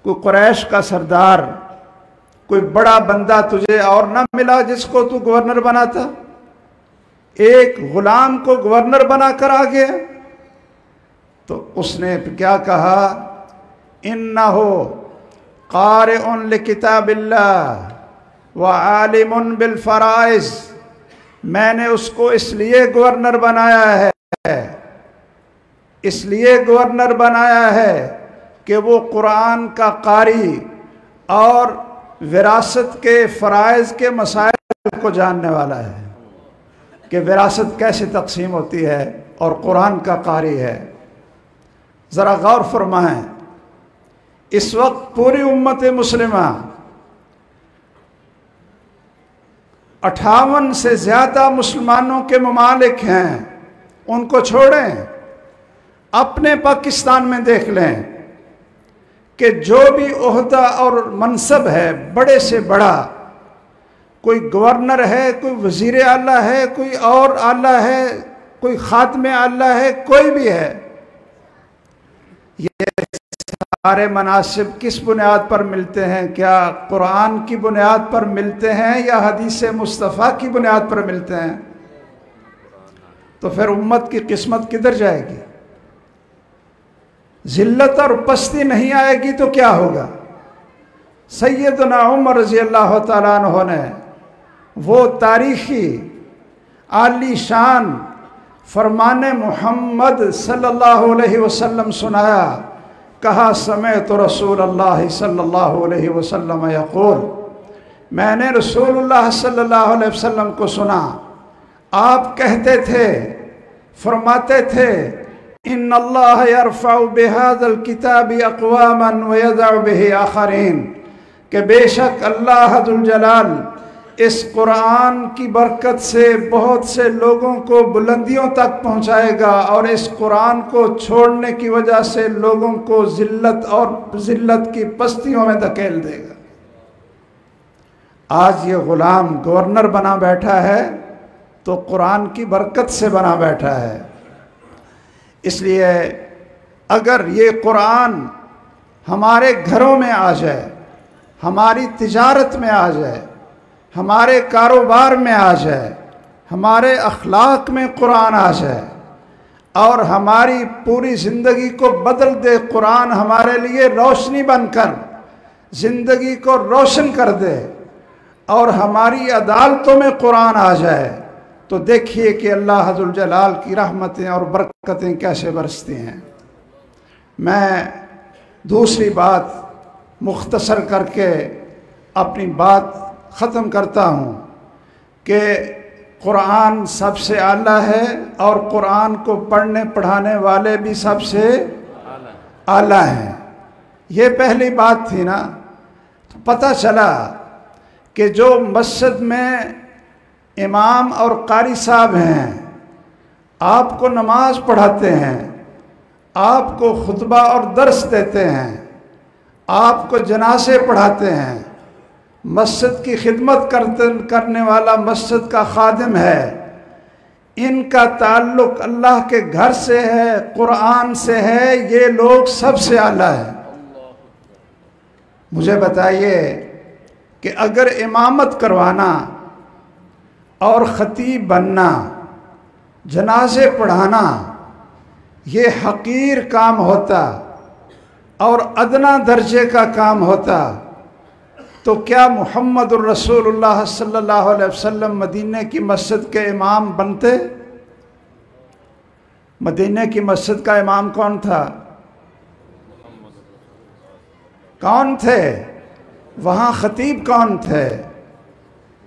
कोई कुरैश का सरदार, कोई बड़ा बंदा तुझे और ना मिला जिसको तू गवर्नर बनाता? एक गुलाम को गवर्नर बना कर आ गया। तो उसने क्या कहा? इन्नहु क़ारिउन लिकिताबिल्लाह व आलिमुन बिल फ़राइज़, मैंने उसको इसलिए गवर्नर बनाया है, इसलिए गवर्नर बनाया है कि वो कुरान का कारी और विरासत के फ़राइज़ के मसाइल को जानने वाला है कि विरासत कैसे तकसीम होती है, और कुरान का कारी है। ज़रा गौर फरमाएं, इस वक्त पूरी उम्मत मुस्लिमा 58 से ज़्यादा मुसलमानों के ममालिक हैं, उनको छोड़ें, अपने पाकिस्तान में देख लें कि जो भी ओहदा और मनसब है बड़े से बड़ा, कोई गवर्नर है, कोई वज़ीर आला है, कोई और आला है, कोई खातमे आला है, कोई भी है, ये सारे मनासिब किस बुनियाद पर मिलते हैं? क्या कुरान की बुनियाद पर मिलते हैं या हदीस मुस्तफ़ा की बुनियाद पर मिलते हैं? तो फिर उम्मत की किस्मत किधर जाएगी? ज़िल्लत और पस्ती नहीं आएगी तो क्या होगा? सैयदना उमर रज़ी अल्लाह ताला अन्हु ने वो तारीख़ी आली शान फरमाने मोहम्मद सल्लल्लाहु अलैहि वसल्लम सुनाया कहा समेअतु रसूलल्लाह सल्लल्लाहु अलैहि वसल्लम यक़ूल, मैंने रसूलुल्लाह सल्लल्लाहु अलैहि वसल्लम को सुना, आप कहते थे, फरमाते थे, इन्नल्लाह यरफ़उ बिहाज़ल किताबि अक़वामन व यज़अउ बिही आख़रीन, कि बेशक अल्लाह जुल जलाल इस कुरान की बरकत से बहुत से लोगों को बुलंदियों तक पहुंचाएगा और इस कुरान को छोड़ने की वजह से लोगों को ज़िल्लत की पस्तियों में धकेल देगा। आज ये ग़ुलाम गवर्नर बना बैठा है तो कुरान की बरकत से बना बैठा है। इसलिए अगर ये कुरान हमारे घरों में आ जाए, हमारी तिजारत में आ जाए, हमारे कारोबार में आ जाए, हमारे अखलाक में कुरान आ जाए और हमारी पूरी ज़िंदगी को बदल दे, कुरान हमारे लिए रोशनी बनकर ज़िंदगी को रोशन कर दे और हमारी अदालतों में कुरान आ जाए, तो देखिए कि अल्लाह जुल जलाल की रहमतें और बरकतें कैसे बरसती हैं। मैं दूसरी बात मुख्तसर करके अपनी बात ख़त्म करता हूँ कि कुरान सबसे आला है और कुरान को पढ़ने पढ़ाने वाले भी सबसे आला हैं। ये पहली बात थी ना। तो पता चला कि जो मस्जिद में इमाम और कारी साहब हैं, आपको नमाज पढ़ाते हैं, आपको खुतबा और दर्स देते हैं, आपको जनाजे पढ़ाते हैं, मस्जिद की खिदमत करने वाला मस्जिद का खादिम है, इनका ताल्लुक़ अल्लाह के घर से है, कुरान से है, ये लोग सबसे आला है। मुझे बताइए कि अगर इमामत करवाना और ख़तीब बनना, जनाजे पढ़ाना ये हकीर काम होता और अदना दर्जे का काम होता, तो क्या मुहम्मदुर रसूलुल्लाह सल्लल्लाहु अलैहि वसल्लम मदीने की मस्जिद के इमाम बनते? मदीने की मस्जिद का इमाम कौन था? कौन थे? वहाँ ख़तीब कौन थे?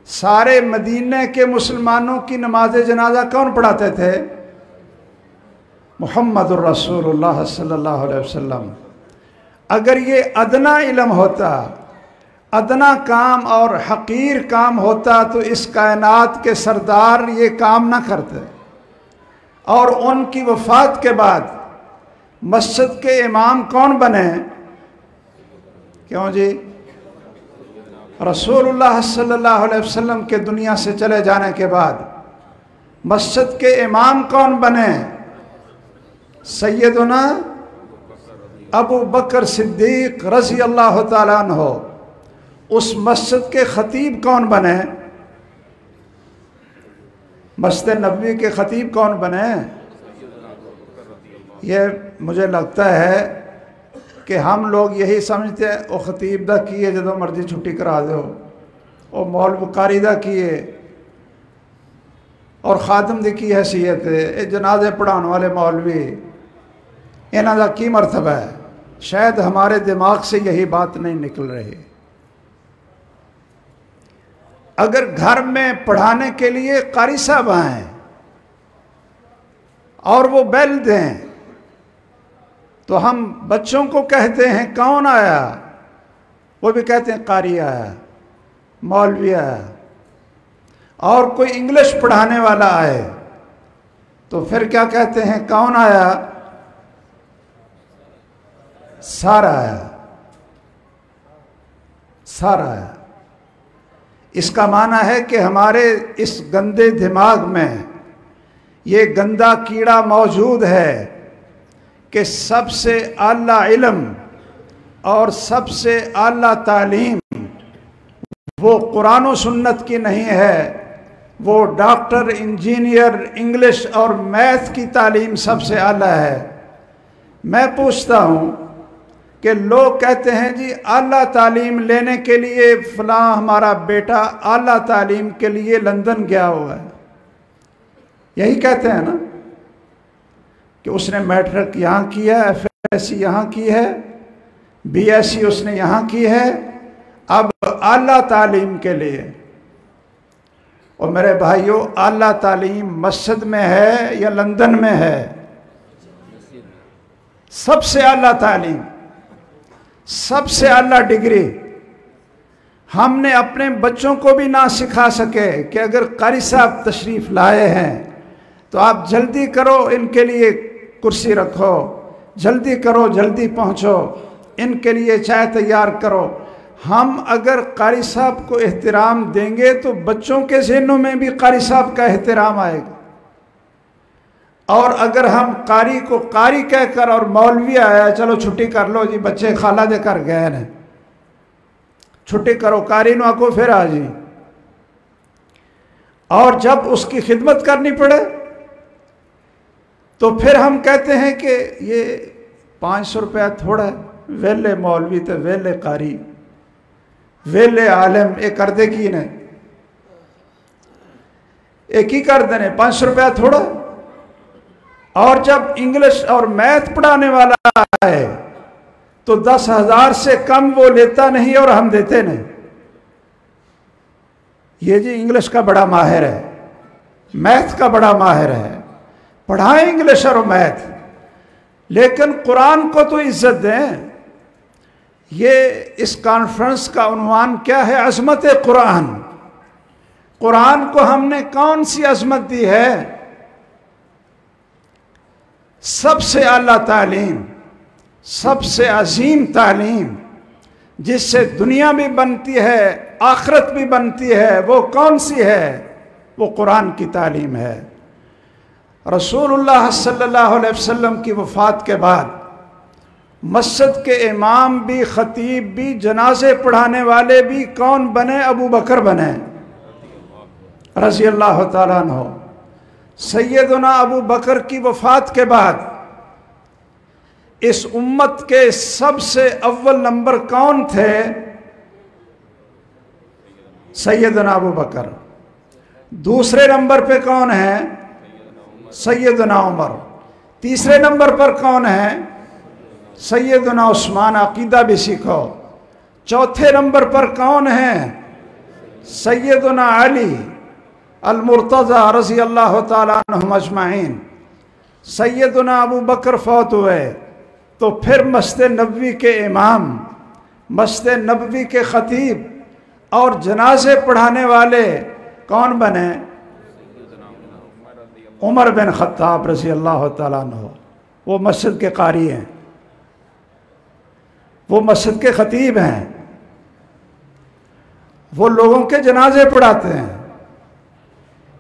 सारे मदीने के मुसलमानों की नमाज जनाजा कौन पढ़ाते थे? मुहम्मदुर रसूलुल्लाह सल्लल्लाहु अलैहि वसल्लम। अगर ये अदना इल्म होता, अदना काम और हकीर काम होता तो इस कायनात के सरदार ये काम ना करते। और उनकी वफ़ात के बाद मस्जिद के इमाम कौन बने? क्यों जी? रसूलुल्लाह सल्लल्लाहु अलैहि वसल्लम के दुनिया से चले जाने के बाद मस्जिद के इमाम कौन बने? सैयदुना अबू बकर सिद्दीक़ रज़ी अल्लाह ताला अन्हु। उस मस्जिद के ख़तीब कौन बने? मस्जिद नबवी के ख़तीब कौन बने? ये मुझे लगता है कि हम लोग यही समझते हैं वो ख़तीब दा किए जो मर्जी छुट्टी करा दो, वो मौलवी कारी दा किए और खादम दी की हैसियत है, ये जनाजे पढ़ाने वाले मौलवी, इन्हां दा की मरतबा है? शायद हमारे दिमाग से यही बात नहीं निकल रही। अगर घर में पढ़ाने के लिए कारी साहब आएँ और वो बेल दें तो हम बच्चों को कहते हैं कौन आया? वो भी कहते हैं कारी आया, मौलवी आया। और कोई इंग्लिश पढ़ाने वाला आए तो फिर क्या कहते हैं? कौन आया? सारा आया, सारा आया। इसका माना है कि हमारे इस गंदे दिमाग में ये गंदा कीड़ा मौजूद है कि सबसे आला इल्म और सबसे आला तालीम वो कुरान और सुन्नत की नहीं है, वो डॉक्टर, इंजीनियर, इंग्लिश और मैथ की तालीम सबसे आला है। मैं पूछता हूँ कि लोग कहते हैं जी आला तालीम लेने के लिए फ़लाँ हमारा बेटा आला तालीम के लिए लंदन गया हुआ है, यही कहते हैं ना कि उसने मैट्रिक यहाँ किया है, एसएससी यहाँ की है, बीएससी उसने यहाँ की है। अब आला तालीम के लिए, और मेरे भाइयों, आला तालीम मस्जिद में है या लंदन में है? सबसे आला तालीम, सबसे आला डिग्री हमने अपने बच्चों को भी ना सिखा सके कि अगर कारी साहब तशरीफ लाए हैं तो आप जल्दी करो, इनके लिए कुर्सी रखो, जल्दी करो, जल्दी पहुंचो, इनके लिए चाय तैयार करो। हम अगर कारी साहब को एहतराम देंगे तो बच्चों के ज़हनों में भी कारी साहब का एहतराम आएगा। और अगर हम कारी को कारी कहकर, और मौलवी आया चलो छुट्टी कर लो जी, बच्चे खाला देकर गए न, छुट्टी करो, कारी नो को फिर आ जी। और जब उसकी खिदमत करनी पड़े तो फिर हम कहते हैं कि ये 500 रुपया थोड़ा है, वेले मौलवी तो वेले कारी, वेले आलम, एक कर दे की ने, एक ही कर देने, 500 रुपया थोड़ा। और जब इंग्लिश और मैथ पढ़ाने वाला है तो 10,000 से कम वो लेता नहीं और हम देते नहीं। ये जी इंग्लिश का बड़ा माहिर है, मैथ का बड़ा माहिर है, पढ़ाएं इंग्लिश और मैथ, लेकिन कुरान को तो इज्जत दें। ये इस कॉन्फ्रेंस का उन्वान क्या है? अज़मत कुरान। कुरान को हमने कौन सी अज़मत दी है? सबसे आला तालीम, सबसे अजीम तालीम, जिससे दुनिया भी बनती है, आखिरत भी बनती है, वो कौन सी है? वो कुरान की तालीम है। रसूलुल्लाह सल्लल्लाहु अलैहि वसल्लम की वफ़ात के बाद मस्जिद के इमाम भी, ख़तीब भी, जनाजे पढ़ाने वाले भी कौन बने? अबू बकर बने रज़ी अल्लाह ताला अन्हु। सैयदना अबू बकर की वफ़ात के बाद इस उम्मत के सबसे अव्वल नंबर कौन थे? सैयदना अबू बकर। दूसरे नंबर पे कौन है? सैयदना उमर। तीसरे नंबर पर कौन है? सैयदना उस्मान। अकीदा भी सीखो। चौथे नंबर पर कौन है? सैयदना अली अल-मुर्तज़ा रज़ी अल्लाह ताला अन्हुम अजमाइन। सैयदना अबू बकर फौत हुए तो फिर मस्जिद नबवी के इमाम, मस्जिद नबवी के ख़तीब और जनाजे पढ़ाने वाले कौन बने? उमर बिन ख़त्ताब रज़ी अल्लाह ताला अन्हु। वो मस्जिद के कारी हैं, वो मस्जिद के ख़तीब हैं, वो लोगों के जनाजे पढ़ाते हैं।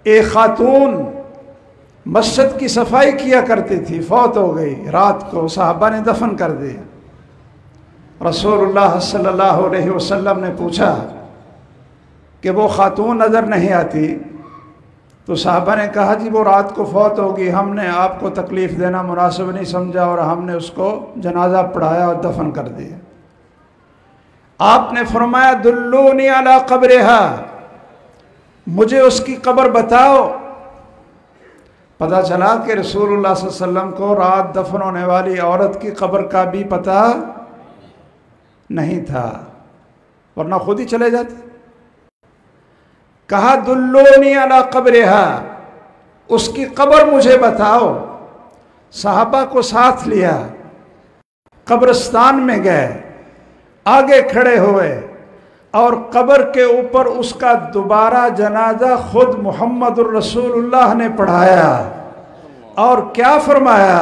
एक खातून मस्जिद की सफाई किया करती थी, फौत हो गई, रात को साहबा ने दफन कर दिया। रसूलुल्लाह सल्लल्लाहु अलैहि वसल्लम ने पूछा कि वो खातून नज़र नहीं आती, तो साहबा ने कहा जी वो रात को फौत होगी, हमने आपको तकलीफ़ देना मुनासिब नहीं समझा और हमने उसको जनाजा पढ़ाया और दफन कर दिया। आपने फरमाया दुल्लूनी अला कब्रिहा, मुझे उसकी कब्र बताओ। पता चला कि रसूलुल्लाह सल्लल्लाहु अलैहि वसल्लम को रात दफन होने वाली औरत की कब्र का भी पता नहीं था, वरना खुद ही चले जाते। कहा दुल्लोनी अला कब्रिहा, उसकी कब्र मुझे बताओ। सहाबा को साथ लिया, कब्रिस्तान में गए, आगे खड़े हुए और कब्र के ऊपर उसका दोबारा जनाजा खुद मुहम्मदुर रसूलुल्लाह ने पढ़ाया। और क्या फरमाया?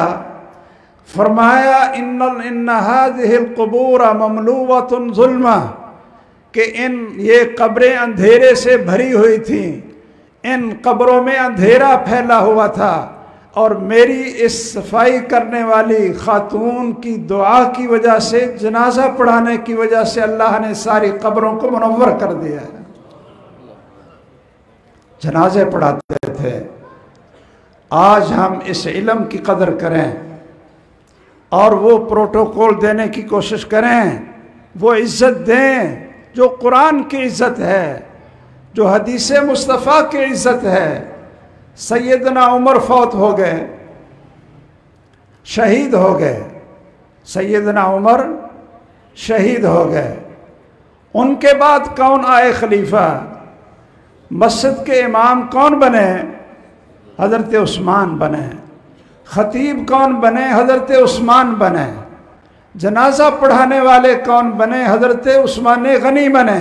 फरमाया इन्ना हाज़िहिल क़ुबूर ममलूअतुन ज़ुल्मा, कि ये कब्रें अंधेरे से भरी हुई थी, इन कब्रों में अंधेरा फैला हुआ था, और मेरी इस सफाई करने वाली खातून की दुआ की वजह से, जनाजा पढ़ाने की वजह से अल्लाह ने सारी कब्रों को मुनव्वर कर दिया है। जनाजे पढ़ाते थे। आज हम इस इल्म की कदर करें और वो प्रोटोकॉल देने की कोशिश करें, वो इज़्ज़त दें जो कुरान की इज़्ज़त है, जो हदीस मुस्तफ़ा की इज़्ज़त है। सैयदना उमर फौत हो गए, शहीद हो गए, सैयदना उमर शहीद हो गए। उनके बाद कौन आए खलीफा? मस्जिद के इमाम कौन बने? हज़रत उस्मान बने। खतीब कौन बने? हज़रत उस्मान बने। जनाजा पढ़ाने वाले कौन बने? हज़रत उस्मान गनी बने।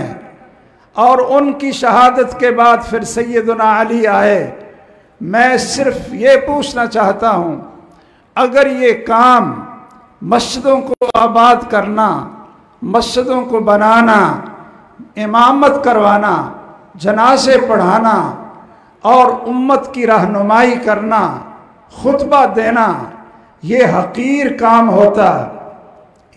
और उनकी शहादत के बाद फिर सैयदना अली आए। मैं सिर्फ ये पूछना चाहता हूँ, अगर ये काम मस्जिदों को आबाद करना, मस्जिदों को बनाना, इमामत करवाना, जनाजे पढ़ाना और उम्मत की रहनुमाई करना, खुतबा देना, ये हकीर काम होता,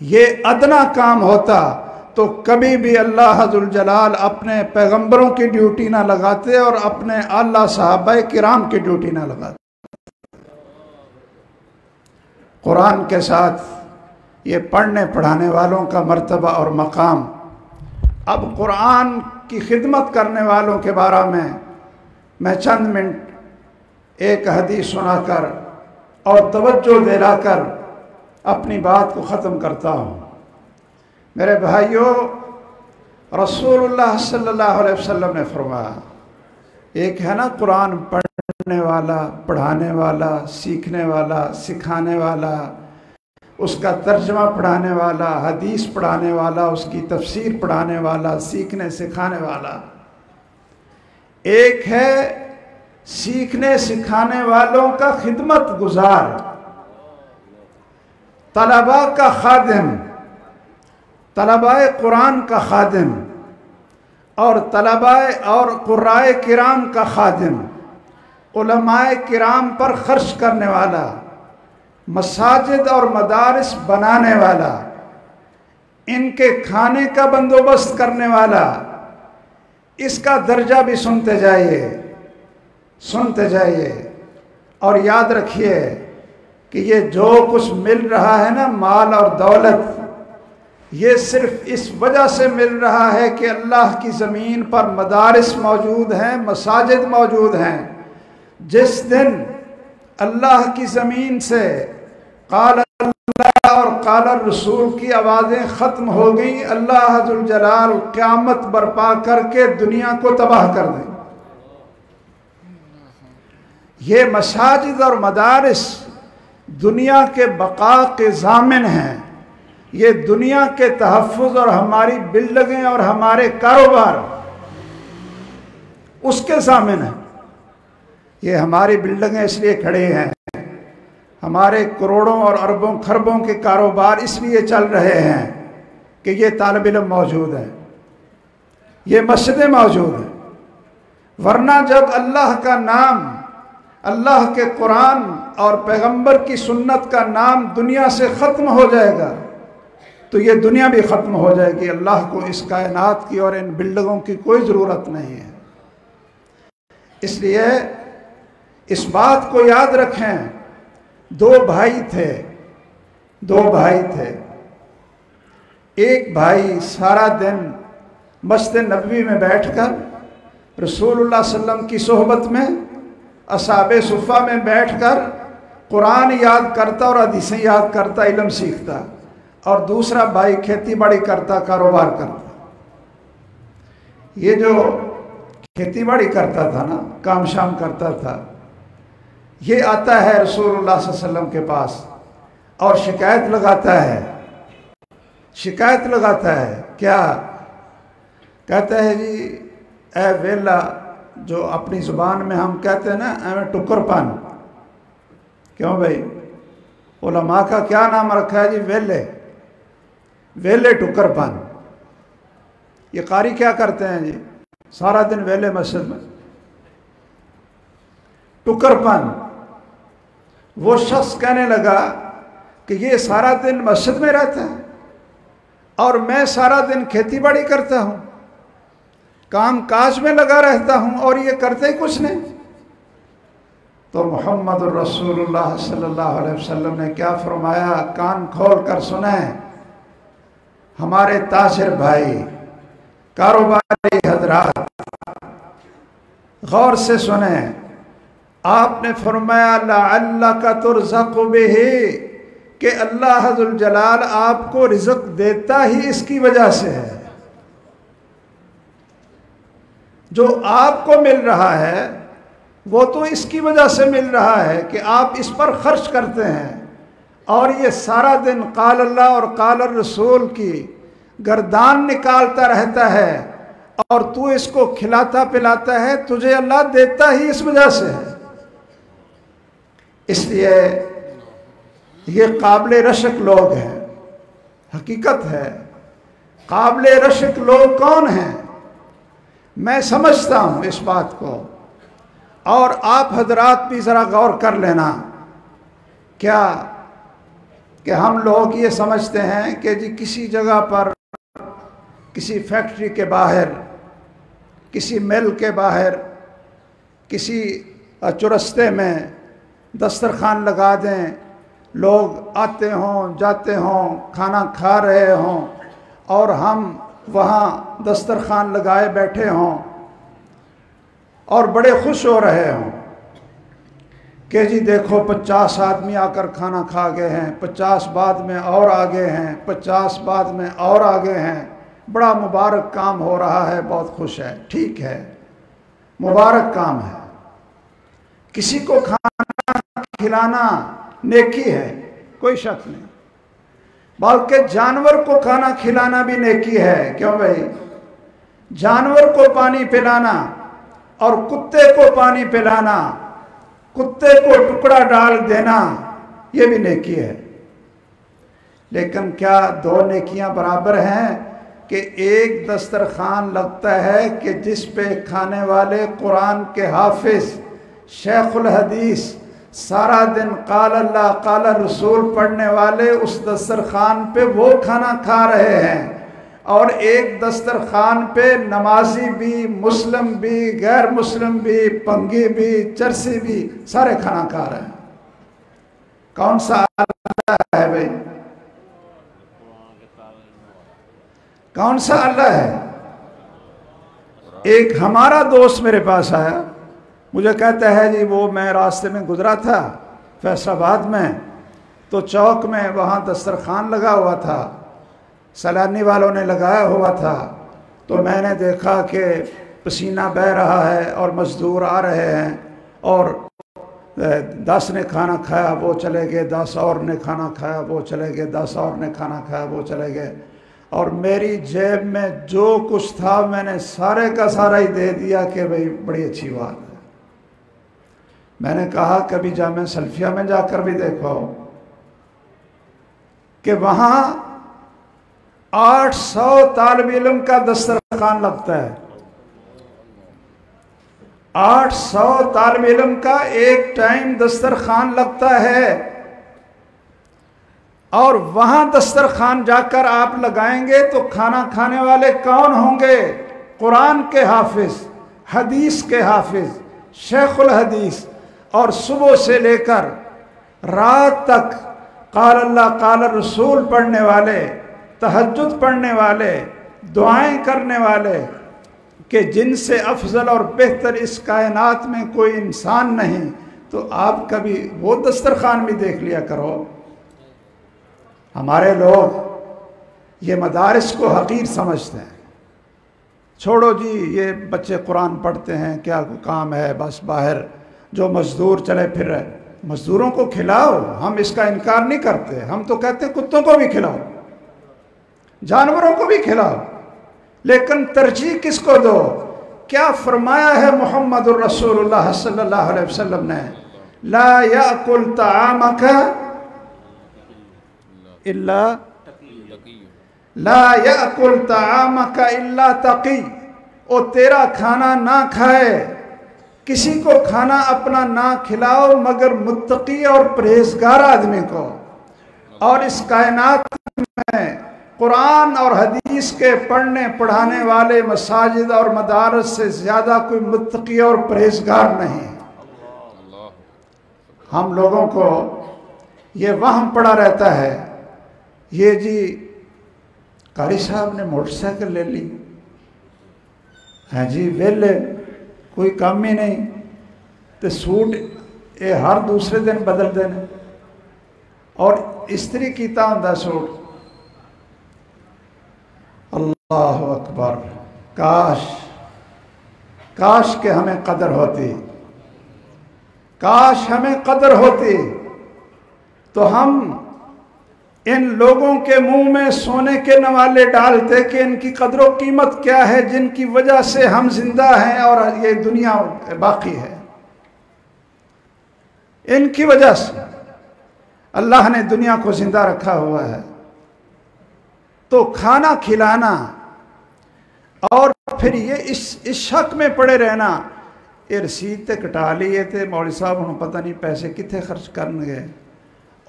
ये अदना काम होता, तो कभी भी अल्लाह जुल जलाल अपने पैगंबरों की ड्यूटी ना लगाते और अपने आला सहाबा किराम की ड्यूटी ना लगाते। कुरान के साथ ये पढ़ने पढ़ाने वालों का मर्तबा और मकाम। अब कुरान की खिदमत करने वालों के बारे में मैं चंद मिनट एक हदीस सुनाकर और तवज्जो दिलाकर अपनी बात को ख़त्म करता हूँ। मेरे भाइयों, रसूलुल्लाह सल्लल्लाहु अलैहि वसल्लम ने फरमाया, एक है ना कुरान पढ़ने वाला, पढ़ाने वाला, सीखने वाला, सिखाने वाला, उसका तर्जमा पढ़ाने वाला, हदीस पढ़ाने वाला, उसकी तफसीर पढ़ाने वाला, सीखने सिखाने वाला। एक है सीखने सिखाने वालों का खिदमत गुजार, तलबा का खादिम, तलबाए कुरान का खादिम और तलबाए और कुर्राए किराम का खादिम, उलमाए किराम पर खर्च करने वाला, मसाजिद और मदारिस बनाने वाला, इनके खाने का बंदोबस्त करने वाला। इसका दर्जा भी सुनते जाइए, सुनते जाइए और याद रखिए कि ये जो कुछ मिल रहा है ना, माल और दौलत, ये सिर्फ इस वजह से मिल रहा है कि अल्लाह की ज़मीन पर मदारिस मौजूद हैं, मसाजिद मौजूद हैं। जिस दिन अल्लाह की ज़मीन से क़ाल अल्लाह और क़ाल रसूल की आवाज़ें ख़त्म हो गई, अल्लाह जुल जलाल क़यामत बर्पा करके दुनिया को तबाह कर दें। ये मसाजिद और मदारिस दुनिया के बका के ज़ामिन हैं। ये दुनिया के तहफ़्फ़ुज़ और हमारी बिल्डिंगें और हमारे कारोबार उसके ज़ामिन हैं। ये हमारी बिल्डिंगें इसलिए खड़े हैं, हमारे करोड़ों और अरबों खरबों के कारोबार इसलिए चल रहे हैं कि ये तालिब इल्म मौजूद है, ये मस्जिदें मौजूद हैं। वरना जब अल्लाह का नाम, अल्लाह के कुरान और पैगंबर की सुन्नत का नाम दुनिया से ख़त्म हो जाएगा तो ये दुनिया भी ख़त्म हो जाएगी। अल्लाह को इस कायनात की और इन बिल्डिंगों की कोई ज़रूरत नहीं है। इसलिए इस बात को याद रखें, दो भाई थे, दो भाई थे। एक भाई सारा दिन मस्जिद नबवी में बैठकर रसूलुल्लाह सल्लल्लाहु अलैहि वसल्लम की सोहबत में, असहाबे सुफ़ा में बैठकर कुरान याद करता और हदीसें याद करता, इल्म सीखता। और दूसरा भाई खेती बाड़ी करता, कारोबार करता। ये जो खेती बाड़ी करता था ना, काम शाम करता था, ये आता है रसूलुल्लाह सल्लल्लाहु अलैहि वसल्लम के पास और शिकायत लगाता है। शिकायत लगाता है क्या? कहता है जी, ए वेला, जो अपनी ज़ुबान में हम कहते हैं ना, एवं टुकरपन। क्यों भाई? उलमा का क्या नाम रखा है जी? वेले, वेले टुकरपन। ये कारी क्या करते हैं जी? सारा दिन वेले मस्जिद में, टुकरपन। वो शख्स कहने लगा कि ये सारा दिन मस्जिद में रहता है और मैं सारा दिन खेती बाड़ी करता हूँ, काम काज में लगा रहता हूँ और ये करते ही कुछ नहीं। तो मोहम्मद रसूलुल्लाह सल्लल्लाहु अलैहि वसल्लम ने क्या फरमाया? कान खोल कर सुने हमारे तासिर भाई, कारोबारी हजरात, गौर से सुने। आपने फरमाया लअल्लका तुरज़क़ु बिही, कि अल्लाह जुल जलाल आपको रिज़्क़ देता ही इसकी वजह से है। जो आपको मिल रहा है वो तो इसकी वजह से मिल रहा है कि आप इस पर खर्च करते हैं, और ये सारा दिन काल अल्लाह और काल रसूल की गर्दान निकालता रहता है, और तू इसको खिलाता पिलाता है, तुझे अल्लाह देता ही इस वजह से है। इसलिए ये काबिल रशक लोग हैं, हकीकत है। काबिल रशक लोग कौन हैं? मैं समझता हूँ इस बात को, और आप हजरात भी ज़रा गौर कर लेना। क्या कि हम लोग ये समझते हैं कि जी किसी जगह पर, किसी फैक्ट्री के बाहर, किसी मिल के बाहर, किसी चौरस्ते में दस्तरखान लगा दें, लोग आते हों जाते हों, खाना खा रहे हों, और हम वहाँ दस्तरखान लगाए बैठे हों और बड़े खुश हो रहे हों कि जी देखो 50 आदमी आकर खाना खा गए हैं, 50 बाद में और आ गए हैं, 50 बाद में और आ गए हैं, बड़ा मुबारक काम हो रहा है, बहुत खुश है। ठीक है, मुबारक काम है। किसी को खाना खिलाना नेकी है, कोई शक नहीं, बल्कि जानवर को खाना खिलाना भी नेकी है। क्यों भाई? जानवर को पानी पिलाना और कुत्ते को पानी पिलाना, कुत्ते को टुकड़ा डाल देना, ये भी नेकी है। लेकिन क्या दो नेकियां बराबर हैं कि एक दस्तरखान लगता है कि जिस पे खाने वाले कुरान के हाफिज शेखुल हदीस सारा दिन काल अल्लाह काल रसूल पढ़ने वाले उस दस्तरखान पे वो खाना खा रहे हैं, और एक दस्तरखान पे नमाजी भी, मुस्लिम भी, गैर मुस्लिम भी, पंगी भी, चरसी भी, सारे खाना खा रहे हैं। कौन सा अल्लाह है भाई? कौन सा अल्लाह है? एक हमारा दोस्त मेरे पास आया, मुझे कहता है जी वो मैं रास्ते में गुजरा था फैसलाबाद में, तो चौक में वहाँ दस्तरखान लगा हुआ था, सैलानी वालों ने लगाया हुआ था, तो मैंने देखा कि पसीना बह रहा है और मज़दूर आ रहे हैं, और 10 ने खाना खाया वो चले गए, 10 और ने खाना खाया वो चले गए, 10 और ने खाना खाया वो चले गए, और मेरी जेब में जो कुछ था मैंने सारे का सारा ही दे दिया कि भाई बड़ी अच्छी बात है। मैंने कहा कभी जामे सल्फिया में जाकर भी देखो कि वहाँ 800 तालिब इल्म का दस्तरखान लगता है। 800 तालिब इल्म का एक टाइम दस्तरखान लगता है, और वहां दस्तरखान जाकर आप लगाएंगे तो खाना खाने वाले कौन होंगे? कुरान के हाफिज, हदीस के हाफिज, शेखुल हदीस, और सुबह से लेकर रात तक काल अल्लाह काल रसूल पढ़ने वाले, तहज्जुद पढ़ने वाले, दुआएं करने वाले, कि जिनसे अफजल और बेहतर इस कायनात में कोई इंसान नहीं। तो आप कभी वो दस्तरखान भी देख लिया करो। हमारे लोग ये मदारिस को हकीर समझते हैं। छोड़ो जी, ये बच्चे कुरान पढ़ते हैं, क्या काम है, बस बाहर जो मज़दूर चले फिर रहे, मज़दूरों को खिलाओ, हम इसका इनकार नहीं करते। हम तो कहते हैं कुत्तों को भी खिलाओ, जानवरों को भी खिलाओ, लेकिन तरजीह किसको दो? क्या फरमाया है मुहम्मदुर रसूलुल्लाह सल्लल्लाहु अलैहि वसल्लम ने? ला याकुल तामका इल्ला ला याकुल तामका इल्ला तकी। ओ तेरा खाना ना खाए, किसी को खाना अपना ना खिलाओ मगर मुत्तकी और परहेजगार आदमी को। और इस कायनात में कुरान और हदीस के पढ़ने पढ़ाने वाले मसाजिद और मदारस से ज़्यादा कोई मुत्तकी और परहेजगार नहीं। हम लोगों को ये वहम पड़ा रहता है, ये जी कारी साहब ने मोटरसाइकिल ले ली है जी, वेले कोई काम ही नहीं, तो सूट ये हर दूसरे दिन बदल देने। और स्त्री की तांदा सूट। अल्लाह अकबर। काश काश के हमें कदर होती, काश हमें कदर होती तो हम इन लोगों के मुंह में सोने के नवाले डालते कि इनकी कदर व कीमत क्या है, जिनकी वजह से हम जिंदा हैं और ये दुनिया बाकी है। इनकी वजह से अल्लाह ने दुनिया को जिंदा रखा हुआ है। तो खाना खिलाना और फिर ये इस शक में पड़े रहना, ये रसीद ते कटा लिए थे मौलवी साहब, हम पता नहीं पैसे कितने खर्च करने।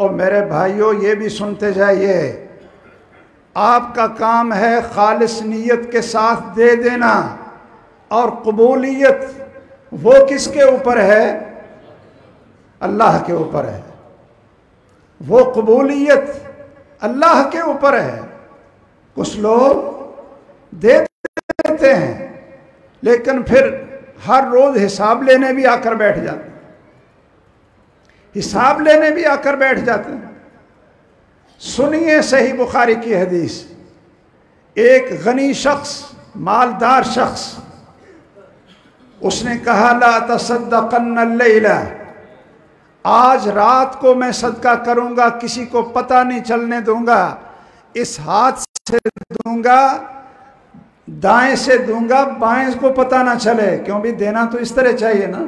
और मेरे भाइयों ये भी सुनते जाइए, आपका काम है खालिस नीयत के साथ दे देना, और कबूलियत वो किसके ऊपर है? अल्लाह के ऊपर है। वो कबूलियत अल्लाह के ऊपर है। कुछ लोग दे देते हैं लेकिन फिर हर रोज हिसाब लेने भी आकर बैठ जाते हैं, हिसाब लेने भी आकर बैठ जाते हैं। सुनिए सही बुखारी की हदीस। एक गनी शख्स, मालदार शख्स, उसने कहा ला तसद्दक़न्न लैला, आज रात को मैं सदका करूंगा, किसी को पता नहीं चलने दूंगा, इस हाथ से दूंगा, दाएं से दूंगा, बाएं को पता ना चले, क्यों भी देना तो इस तरह चाहिए ना।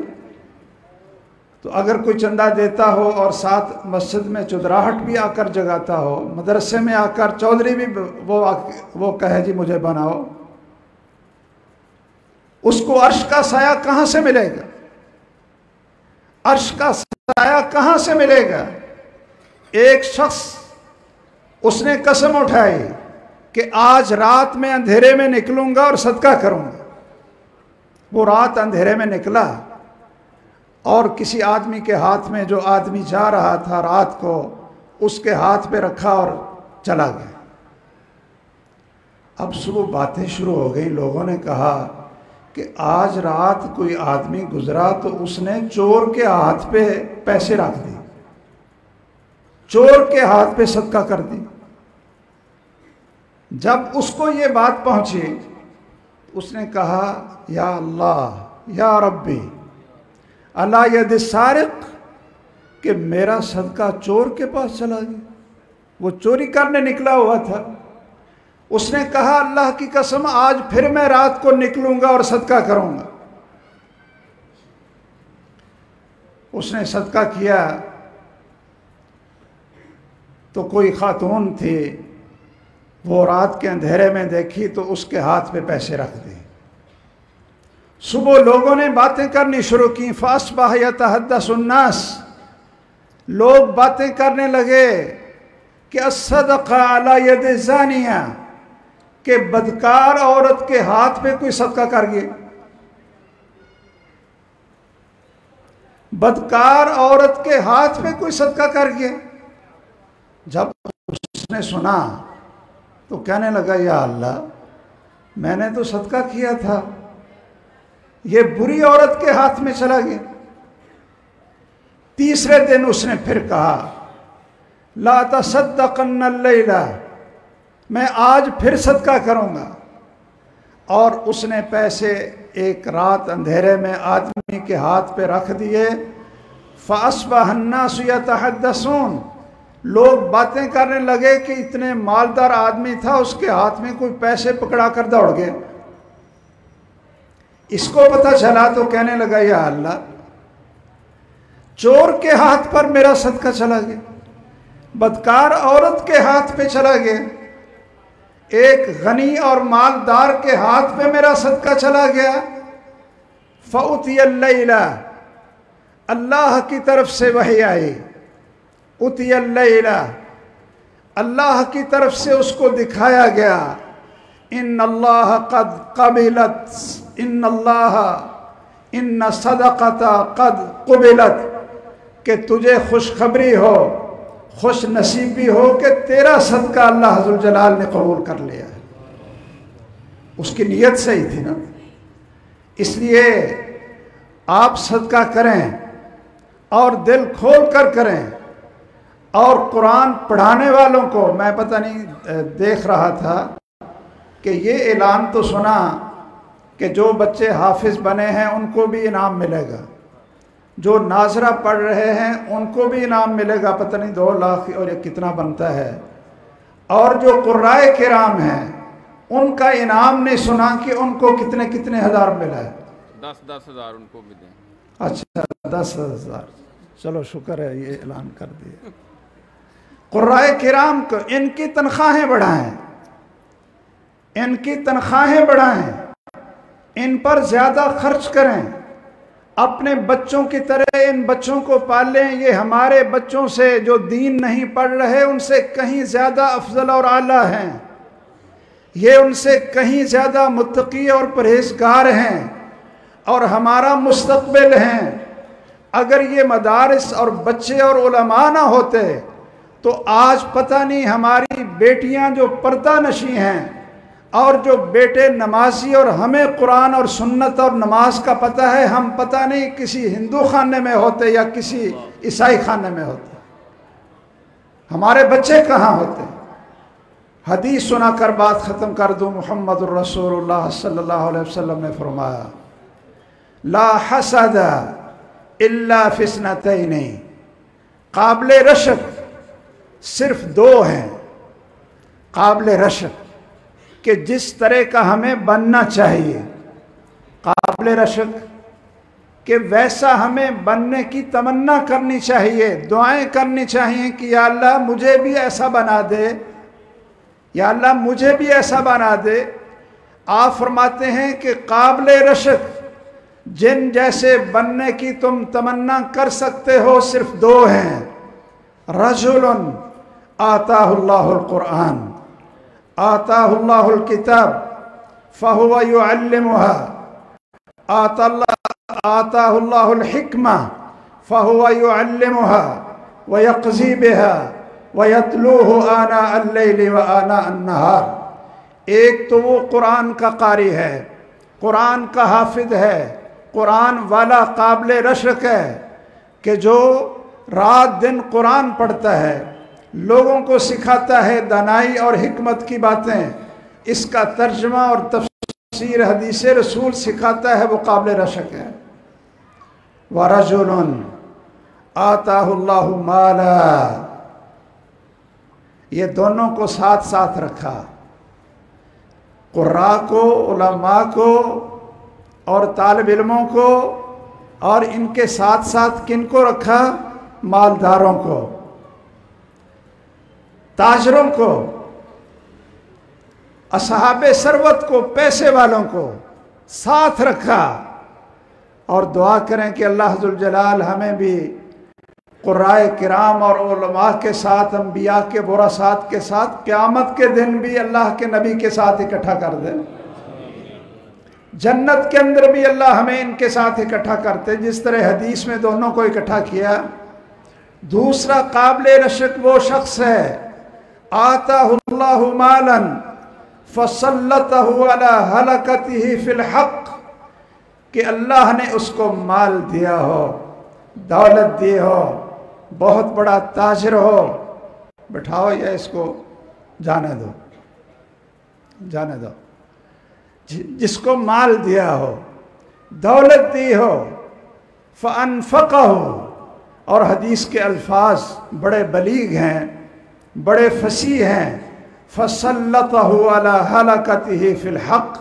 तो अगर कोई चंदा देता हो और साथ मस्जिद में चुदराहट भी आकर जगाता हो, मदरसे में आकर चौधरी भी वो कहे जी मुझे बनाओ, उसको अर्श का साया कहां से मिलेगा? अर्श का साया कहां से मिलेगा? एक शख्स उसने कसम उठाई कि आज रात में अंधेरे में निकलूंगा और सदका करूंगा। वो रात अंधेरे में निकला और किसी आदमी के हाथ में, जो आदमी जा रहा था रात को, उसके हाथ पे रखा और चला गया। अब सुबह बातें शुरू हो गई। लोगों ने कहा कि आज रात कोई आदमी गुजरा तो उसने चोर के हाथ पे पैसे रख दिए, चोर के हाथ पे सदका कर दी। जब उसको ये बात पहुंची, उसने कहा या अल्लाह या रब्बी अला यद सारिक, कि मेरा सदका चोर के पास चला गया। वो चोरी करने निकला हुआ था। उसने कहा अल्लाह की कसम, आज फिर मैं रात को निकलूंगा और सदका करूंगा। उसने सदका किया तो कोई खातून थी, वो रात के अंधेरे में देखी तो उसके हाथ पे पैसे रख दिए। सुबह लोगों ने बातें करनी शुरू की। फासबाह यतहद्दसुन्नास, लोग बातें करने लगे कि अस्सदक़ा अला यद ज़ानिया, कि बदकार औरत के हाथ पे कोई सदका कर गया। बदकार औरत के हाथ पे कोई सदका कर गया। जब उसने सुना तो कहने लगा या अल्लाह, मैंने तो सदका किया था, ये बुरी औरत के हाथ में चला गया। तीसरे दिन उसने फिर कहा ला तसद्दक़न्न लैला, मैं आज फिर सदका करूंगा। और उसने पैसे एक रात अंधेरे में आदमी के हाथ पे रख दिए। फ़अस्बह अन्नासु यतहद्दसून, लोग बातें करने लगे कि इतने मालदार आदमी था, उसके हाथ में कोई पैसे पकड़ा कर दौड़ गए। इसको पता चला तो कहने लगा या अल्लाह, चोर के हाथ पर मेरा सदका चला गया, बदकार औरत के हाथ पे चला गया, एक गनी और मालदार के हाथ पे मेरा सदका चला गया। फ़उतियल लैला, अल्लाह की तरफ से वही आई। उतियल लैला, अल्लाह की तरफ से उसको दिखाया गया। इन्नल्लाह क़द क़बिलत, इन्नल्लाह इन्न सदक़ता क़द क़ुबिलत, कि तुझे खुशखबरी हो, खुश नसीबी हो कि तेरा सदका अल्लाह ज़ुल जलाल ने कबूल कर लिया है। उसकी नीयत सही थी ना। इसलिए आप सदका करें और दिल खोल कर करें, और कुरान पढ़ाने वालों को, मैं पता नहीं देख रहा था कि ये ऐलान तो सुना कि जो बच्चे हाफिज़ बने हैं उनको भी इनाम मिलेगा, जो नाजरा पढ़ रहे हैं उनको भी इनाम मिलेगा, पता नहीं 2 लाख और ये कितना बनता है, और जो कुर्राए किराम हैं उनका इनाम नहीं सुना कि उनको कितने कितने हज़ार मिला है। 10-10 हज़ार उनको भी दें। अच्छा 10,000, चलो शुक्र है ये ऐलान कर दिए। कुर्राए किराम को इनकी तनख्वाहें बढ़ाएं, इनकी तनख्वाहें बढ़ाएं, इन पर ज़्यादा खर्च करें, अपने बच्चों की तरह इन बच्चों को पालें। ये हमारे बच्चों से जो दीन नहीं पढ़ रहे उनसे कहीं ज़्यादा अफजल और आला हैं, ये उनसे कहीं ज़्यादा मुत्तकी और परहेजगार हैं और हमारा मुस्तकबिल हैं। अगर ये मदारिस और बच्चे और उलमा ना होते तो आज पता नहीं हमारी बेटियां जो पर्दा नशी हैं और जो बेटे नमाजी, और हमें कुरान और सुन्नत और नमाज का पता है, हम पता नहीं किसी हिंदू खाने में होते या किसी ईसाई खाने में होते, हमारे बच्चे कहाँ होते। हदीस सुनाकर बात ख़त्म कर दूँ। मुहम्मद रसूलुल्लाह सल्लल्लाहु अलैहि वसल्लम ने फरमाया, ला हसद इल्ला फिस्नतैनी, काबिल रशक सिर्फ 2 हैं, काबिल रशक कि जिस तरह का हमें बनना चाहिए, काबिल रशक कि वैसा हमें बनने की तमन्ना करनी चाहिए, दुआएं करनी चाहिए कि या अल्लाह मुझे भी ऐसा बना दे, या अल्लाह मुझे भी ऐसा बना दे। आप फरमाते हैं कि काबिल रशक जिन जैसे बनने की तुम तमन्ना कर सकते हो सिर्फ 2 हैं। रजुलन आताहुल्लाहुल कुरान, आताहुल्लाहुल किताब फहुवा युअल्लिमुहा, आताहुल्लाहुल हिक्मा फहुवा युअल्लिमुहा व यक़ज़ी बिहा व यतलूहु आना अल-लैल व आना अन-नहार। एक तो वो कुरान का कारी है, कुरान का हाफिज है, कुरान वाला काबिल रशक है कि जो रात दिन कुरान पढ़ता है, लोगों को सिखाता है दानाई और हिकमत की बातें, इसका तर्जमा और तफसीर हदीस रसूल सिखाता है, वो काबिल रशक है। व रजुलन आताहुल्लाहु माला, ये दोनों को साथ साथ रखा, कुर्रा को, उलमा को और तालिब इल्मों को, और इनके साथ साथ किनको रखा, मालदारों को, ताजरों को, असहाबे सरवत को, पैसे वालों को साथ रखा। और दुआ करें कि अल्लाह जुल जलाल हमें भी कुर्राए किराम और उलमा के साथ, अंबिया के बुरासात के साथ क़यामत के दिन भी अल्लाह के नबी के साथ इकट्ठा कर दे। जन्नत के अंदर भी अल्लाह हमें इनके साथ इकट्ठा करते, जिस तरह हदीस में दोनों को इकट्ठा किया। दूसरा काबिल रशक वो शख्स है, आताहुल्लाहु मालन फसल्लतहु अला हलकतिही फिल हक़, कि अल्लाह ने उसको माल दिया हो, दौलत दी हो, बहुत बड़ा ताजिर हो, बैठाओ या इसको जाने दो, जाने दो, जिसको माल दिया हो, दौलत दी हो, फ़अनफ़क़हु, और हदीस के अल्फाज बड़े बलीग हैं, बड़े फसीह हैं, फ़सल्लतहु अला हलकतिही फिल हक़,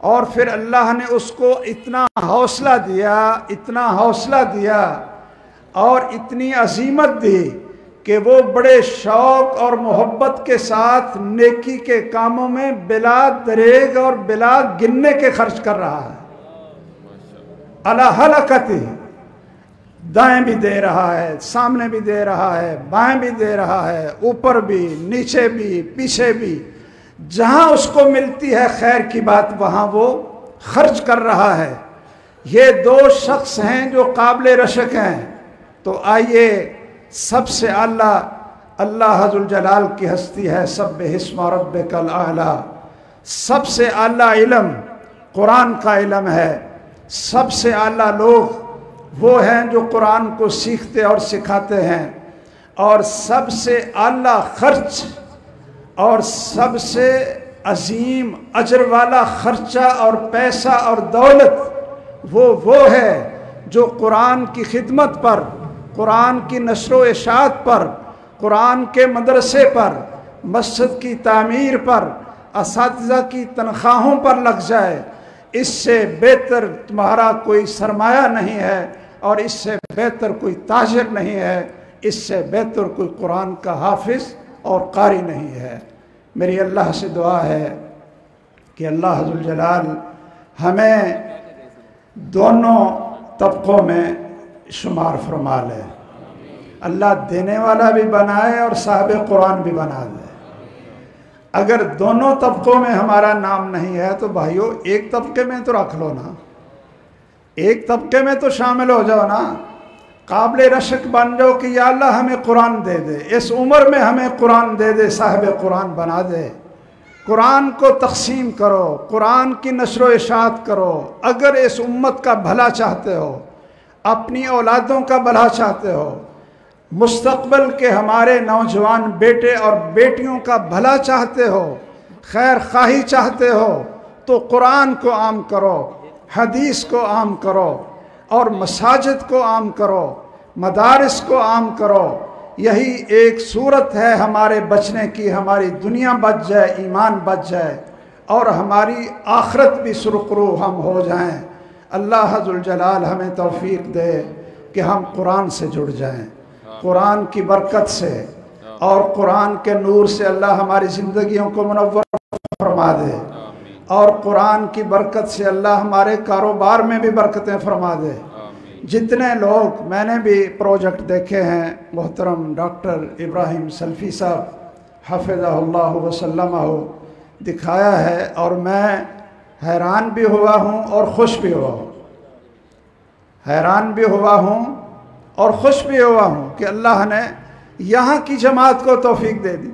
और फिर अल्लाह ने उसको इतना हौसला दिया, इतना हौसला दिया और इतनी अजीमत दी कि वो बड़े शौक़ और मोहब्बत के साथ नेकी के कामों में बिला दरेग और बिला गिनने के खर्च कर रहा है। अला हलकती, दाएं भी दे रहा है, सामने भी दे रहा है, बाएं भी दे रहा है, ऊपर भी, नीचे भी, पीछे भी, जहां उसको मिलती है खैर की बात वहां वो खर्च कर रहा है। ये 2 शख्स हैं जो काबिल रशक हैं। तो आइए, सबसे आला अल्लाह जुल जलाल की हस्ती है, सब्बिहिस्मा रब्बिकल आला, सबसे आला इल्म कुरान का इल्म है। सबसे आला लोग वो हैं जो कुरान को सीखते और सिखाते हैं। और सबसे आला खर्च और सबसे अजीम अजर वाला खर्चा और पैसा और दौलत वो है जो कुरान की खिदमत पर, कुरान की नशर व इशाअत पर, कुरान के मदरसे पर, मस्जिद की तामीर पर, असातिज़ा की तनख्वाहों पर लग जाए। इससे बेहतर तुम्हारा कोई सरमाया नहीं है और इससे बेहतर कोई ताजिर नहीं है, इससे बेहतर कोई कुरान का हाफिज़ और कारी नहीं है। मेरी अल्लाह से दुआ है कि अल्लाह जुल जलाल हमें दोनों तबकों में शुमार फरमा ले। अल्लाह देने वाला भी बनाए और साहिब कुरान भी बना दे। अगर दोनों तबकों में हमारा नाम नहीं है तो भाइयों एक तबके में तो रख लो ना, एक तबके में तो शामिल हो जाओ ना, काबिल रशक बन जाओ कि या अल्लाह हमें कुरान दे दे, इस उम्र में हमें कुरान दे दे, साहिब कुरान बना दे। कुरान को तकसीम करो, कुरान की नशर व इशाअत करो। अगर इस उम्मत का भला चाहते हो, अपनी औलादों का भला चाहते हो, मुस्तक़बिल के हमारे नौजवान बेटे और बेटियों का भला चाहते हो, खैर खाही चाहते हो, तो कुरान को आम करो, हदीस को आम करो और मसाजिद को आम करो, मदारिस को आम करो। यही एक सूरत है हमारे बचने की, हमारी दुनिया बच जाए, ईमान बच जाए और हमारी आखिरत भी सुरखरू हम हो जाएं। अल्लाह जुल जलाल हमें तौफीक दे कि हम कुरान से जुड़ जाएं, कुरान की बरकत से और कुरान के नूर से अल्लाह हमारी ज़िंदगियों को मुनव्वर फरमा दे और कुरान की बरकत से अल्लाह हमारे कारोबार में भी बरकतें फरमा दे। जितने लोग, मैंने भी प्रोजेक्ट देखे हैं, मोहतरम डॉक्टर इब्राहिम सल्फ़ी साहब हफ़िज़हुल्लाह वसल्लमहु दिखाया है और मैं हैरान भी हुआ हूँ और खुश भी हुआ हूँ, हैरान भी हुआ हूँ और खुश भी हुआ हूँ कि अल्लाह ने यहाँ की जमात को तौफीक दे दी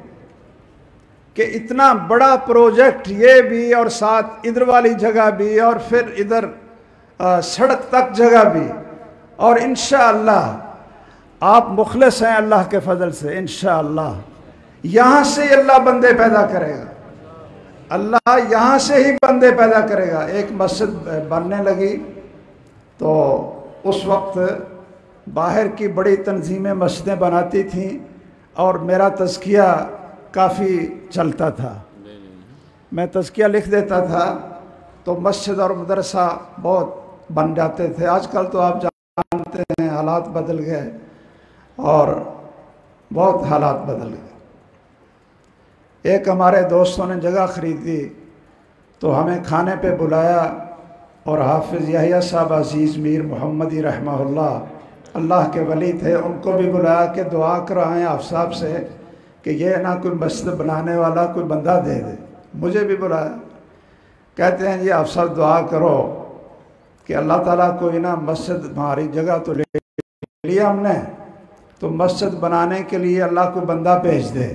कि इतना बड़ा प्रोजेक्ट ये भी और साथ इधर वाली जगह भी और फिर इधर सड़क तक जगह भी, और इंशाअल्लाह आप मुखलिस हैं अल्लाह के फजल से, इंशाअल्लाह यहाँ से अल्लाह बंदे पैदा करेगा, अल्लाह यहाँ से ही बंदे पैदा करेगा। एक मस्जिद बनने लगी तो उस वक्त बाहर की बड़ी तंजीमें मस्जिदें बनाती थीं और मेरा तज़किया काफ़ी चलता था, मैं तज़किया लिख देता था तो मस्जिद और मदरसा बहुत बन जाते थे। आजकल तो आप जानते हैं हालात बदल गए और बहुत हालात बदल गए। एक हमारे दोस्तों ने जगह ख़रीदी तो हमें खाने पे बुलाया और हाफिज़ यहया साहब अज़ीज़ मीर मोहम्मदी रहमहुल्लाह, अल्लाह के वली थे, उनको भी बुलाया कि दुआ कराएं आप साहब से कि ये ना कोई मस्जिद बनाने वाला कोई बंदा दे दे। मुझे भी बुलाया, कहते हैं जी आप सब दुआ करो कि अल्लाह ताला कोई ना मस्जिद, हमारी जगह तो ले लिया हमने, तो मस्जिद बनाने के लिए अल्लाह को बंदा भेज दे।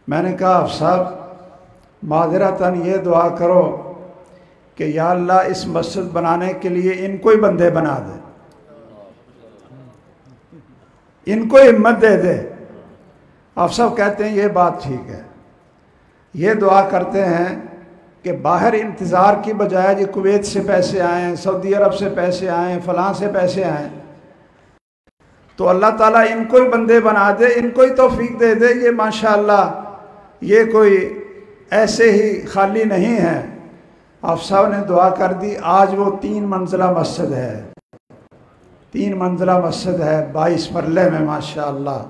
मैंने कहा आप साहब माजरतन ये दुआ करो कि या अल्लाह इस मस्जिद बनाने के लिए इनको ही बंदे बना दे, इनको हिम्मत दे दे। आप सब कहते हैं ये बात ठीक है। ये दुआ करते हैं कि बाहर इंतज़ार की बजाय जी कुवैत से पैसे आएँ, सऊदी अरब से पैसे आएँ, फ़लाँ से पैसे आएँ, तो अल्लाह ताला इनको ही बंदे बना दे, इनको ही तौफीक दे दे। ये माशाअल्लाह ये कोई ऐसे ही खाली नहीं है। आप साहब ने दुआ कर दी, आज वो 3 मंजिला मस्जिद है, 3 मंजिला मस्जिद है 22 मरले में माशाअल्लाह।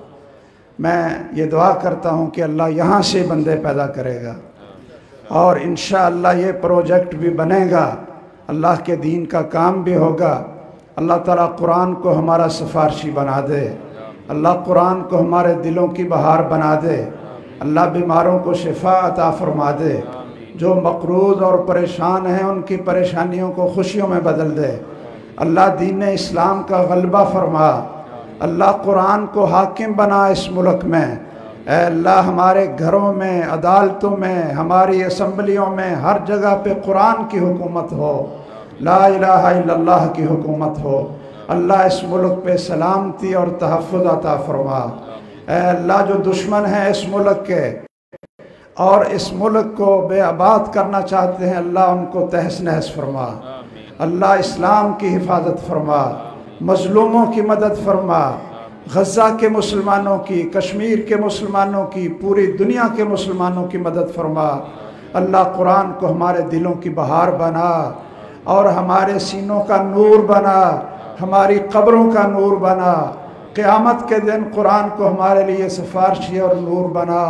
मैं ये दुआ करता हूँ कि अल्लाह यहाँ से बंदे पैदा करेगा और इंशाअल्लाह ये प्रोजेक्ट भी बनेगा, अल्लाह के दीन का काम भी होगा। अल्लाह ताला कुरान को हमारा सिफारशी बना दे, अल्लाह कुरान को हमारे दिलों की बहार बना दे, अल्लाह बीमारों को शिफा अता फरमा दे, जो मकरूज़ और परेशान हैं उनकी परेशानियों को खुशियों में बदल दे। अल्लाह दीन इस्लाम का गलबा फरमा, अल्लाह कुरान को हाकिम बना इस मुल्क में। ऐ अल्लाह हमारे घरों में, अदालतों में, हमारी असम्बलियों में, हर जगह पे कुरान की हुकूमत हो, ला इलाहा इल्लल्लाह की हुकूमत हो। अल्लाह इस मुल्क पे सलामती और तहफ़्फ़ुज़ अता फरमा। ऐ अल्लाह जो दुश्मन हैं इस मुल्क के और इस मुल्क को बेआबाद करना चाहते हैं, अल्लाह उनको तहस नहस फरमा। अल्लाह इस्लाम की हिफाजत फरमा, मज़लूमों की मदद फरमा, गज़ा के मुसलमानों की, कश्मीर के मुसलमानों की, पूरी दुनिया के मुसलमानों की मदद फरमा। अल्लाह कुरान को हमारे दिलों की बहार बना और हमारे सीनों का नूर बना, हमारी कब्रों का नूर बना। क़यामत के दिन कुरान को हमारे लिए सिफारिशी और नूर बना।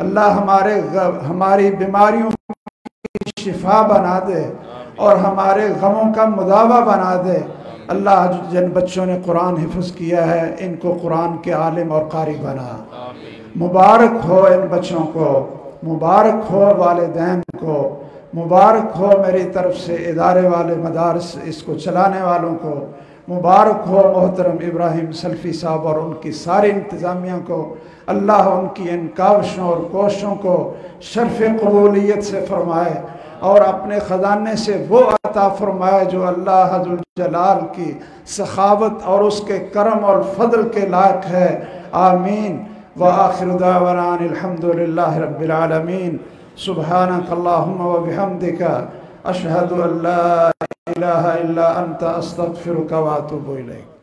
अल्लाह हमारी बीमारियों की शिफा बना दे और हमारे गमों का मुदावा बना दे। अल्लाह जिन बच्चों ने कुरान हिफ्ज़ किया है इनको कुरान के आलिम और कारी बना। मुबारक हो इन बच्चों को, मुबारक हो वालिदैन को, मुबारक हो मेरी तरफ से इदारे वाले मदारस इसको चलाने वालों को, मुबारक हो मोहतरम इब्राहिम सल्फ़ी साहब और उनकी सारी इंतज़ामिया को। अल्लाह उनकी इन काविशों और कोशिशों को शर्फ़ कबूलियत से फ़रमाए और अपने ख़जाने से वो अता फ़रमाए जो अल्लाह ज़ुल जलाल की सखावत और उसके करम और फ़ज़ल के लायक है। आमीन व आखिरु दावाना अनिल हम्दुलिल्लाहि रब्बिल आलमीन। सुब्हानक अल्लाहुम्मा व बिहम्दिका अशहदु अल्ला इलाहा इल्ला अंता अस्तगफिरुका व अतूबु इलैक।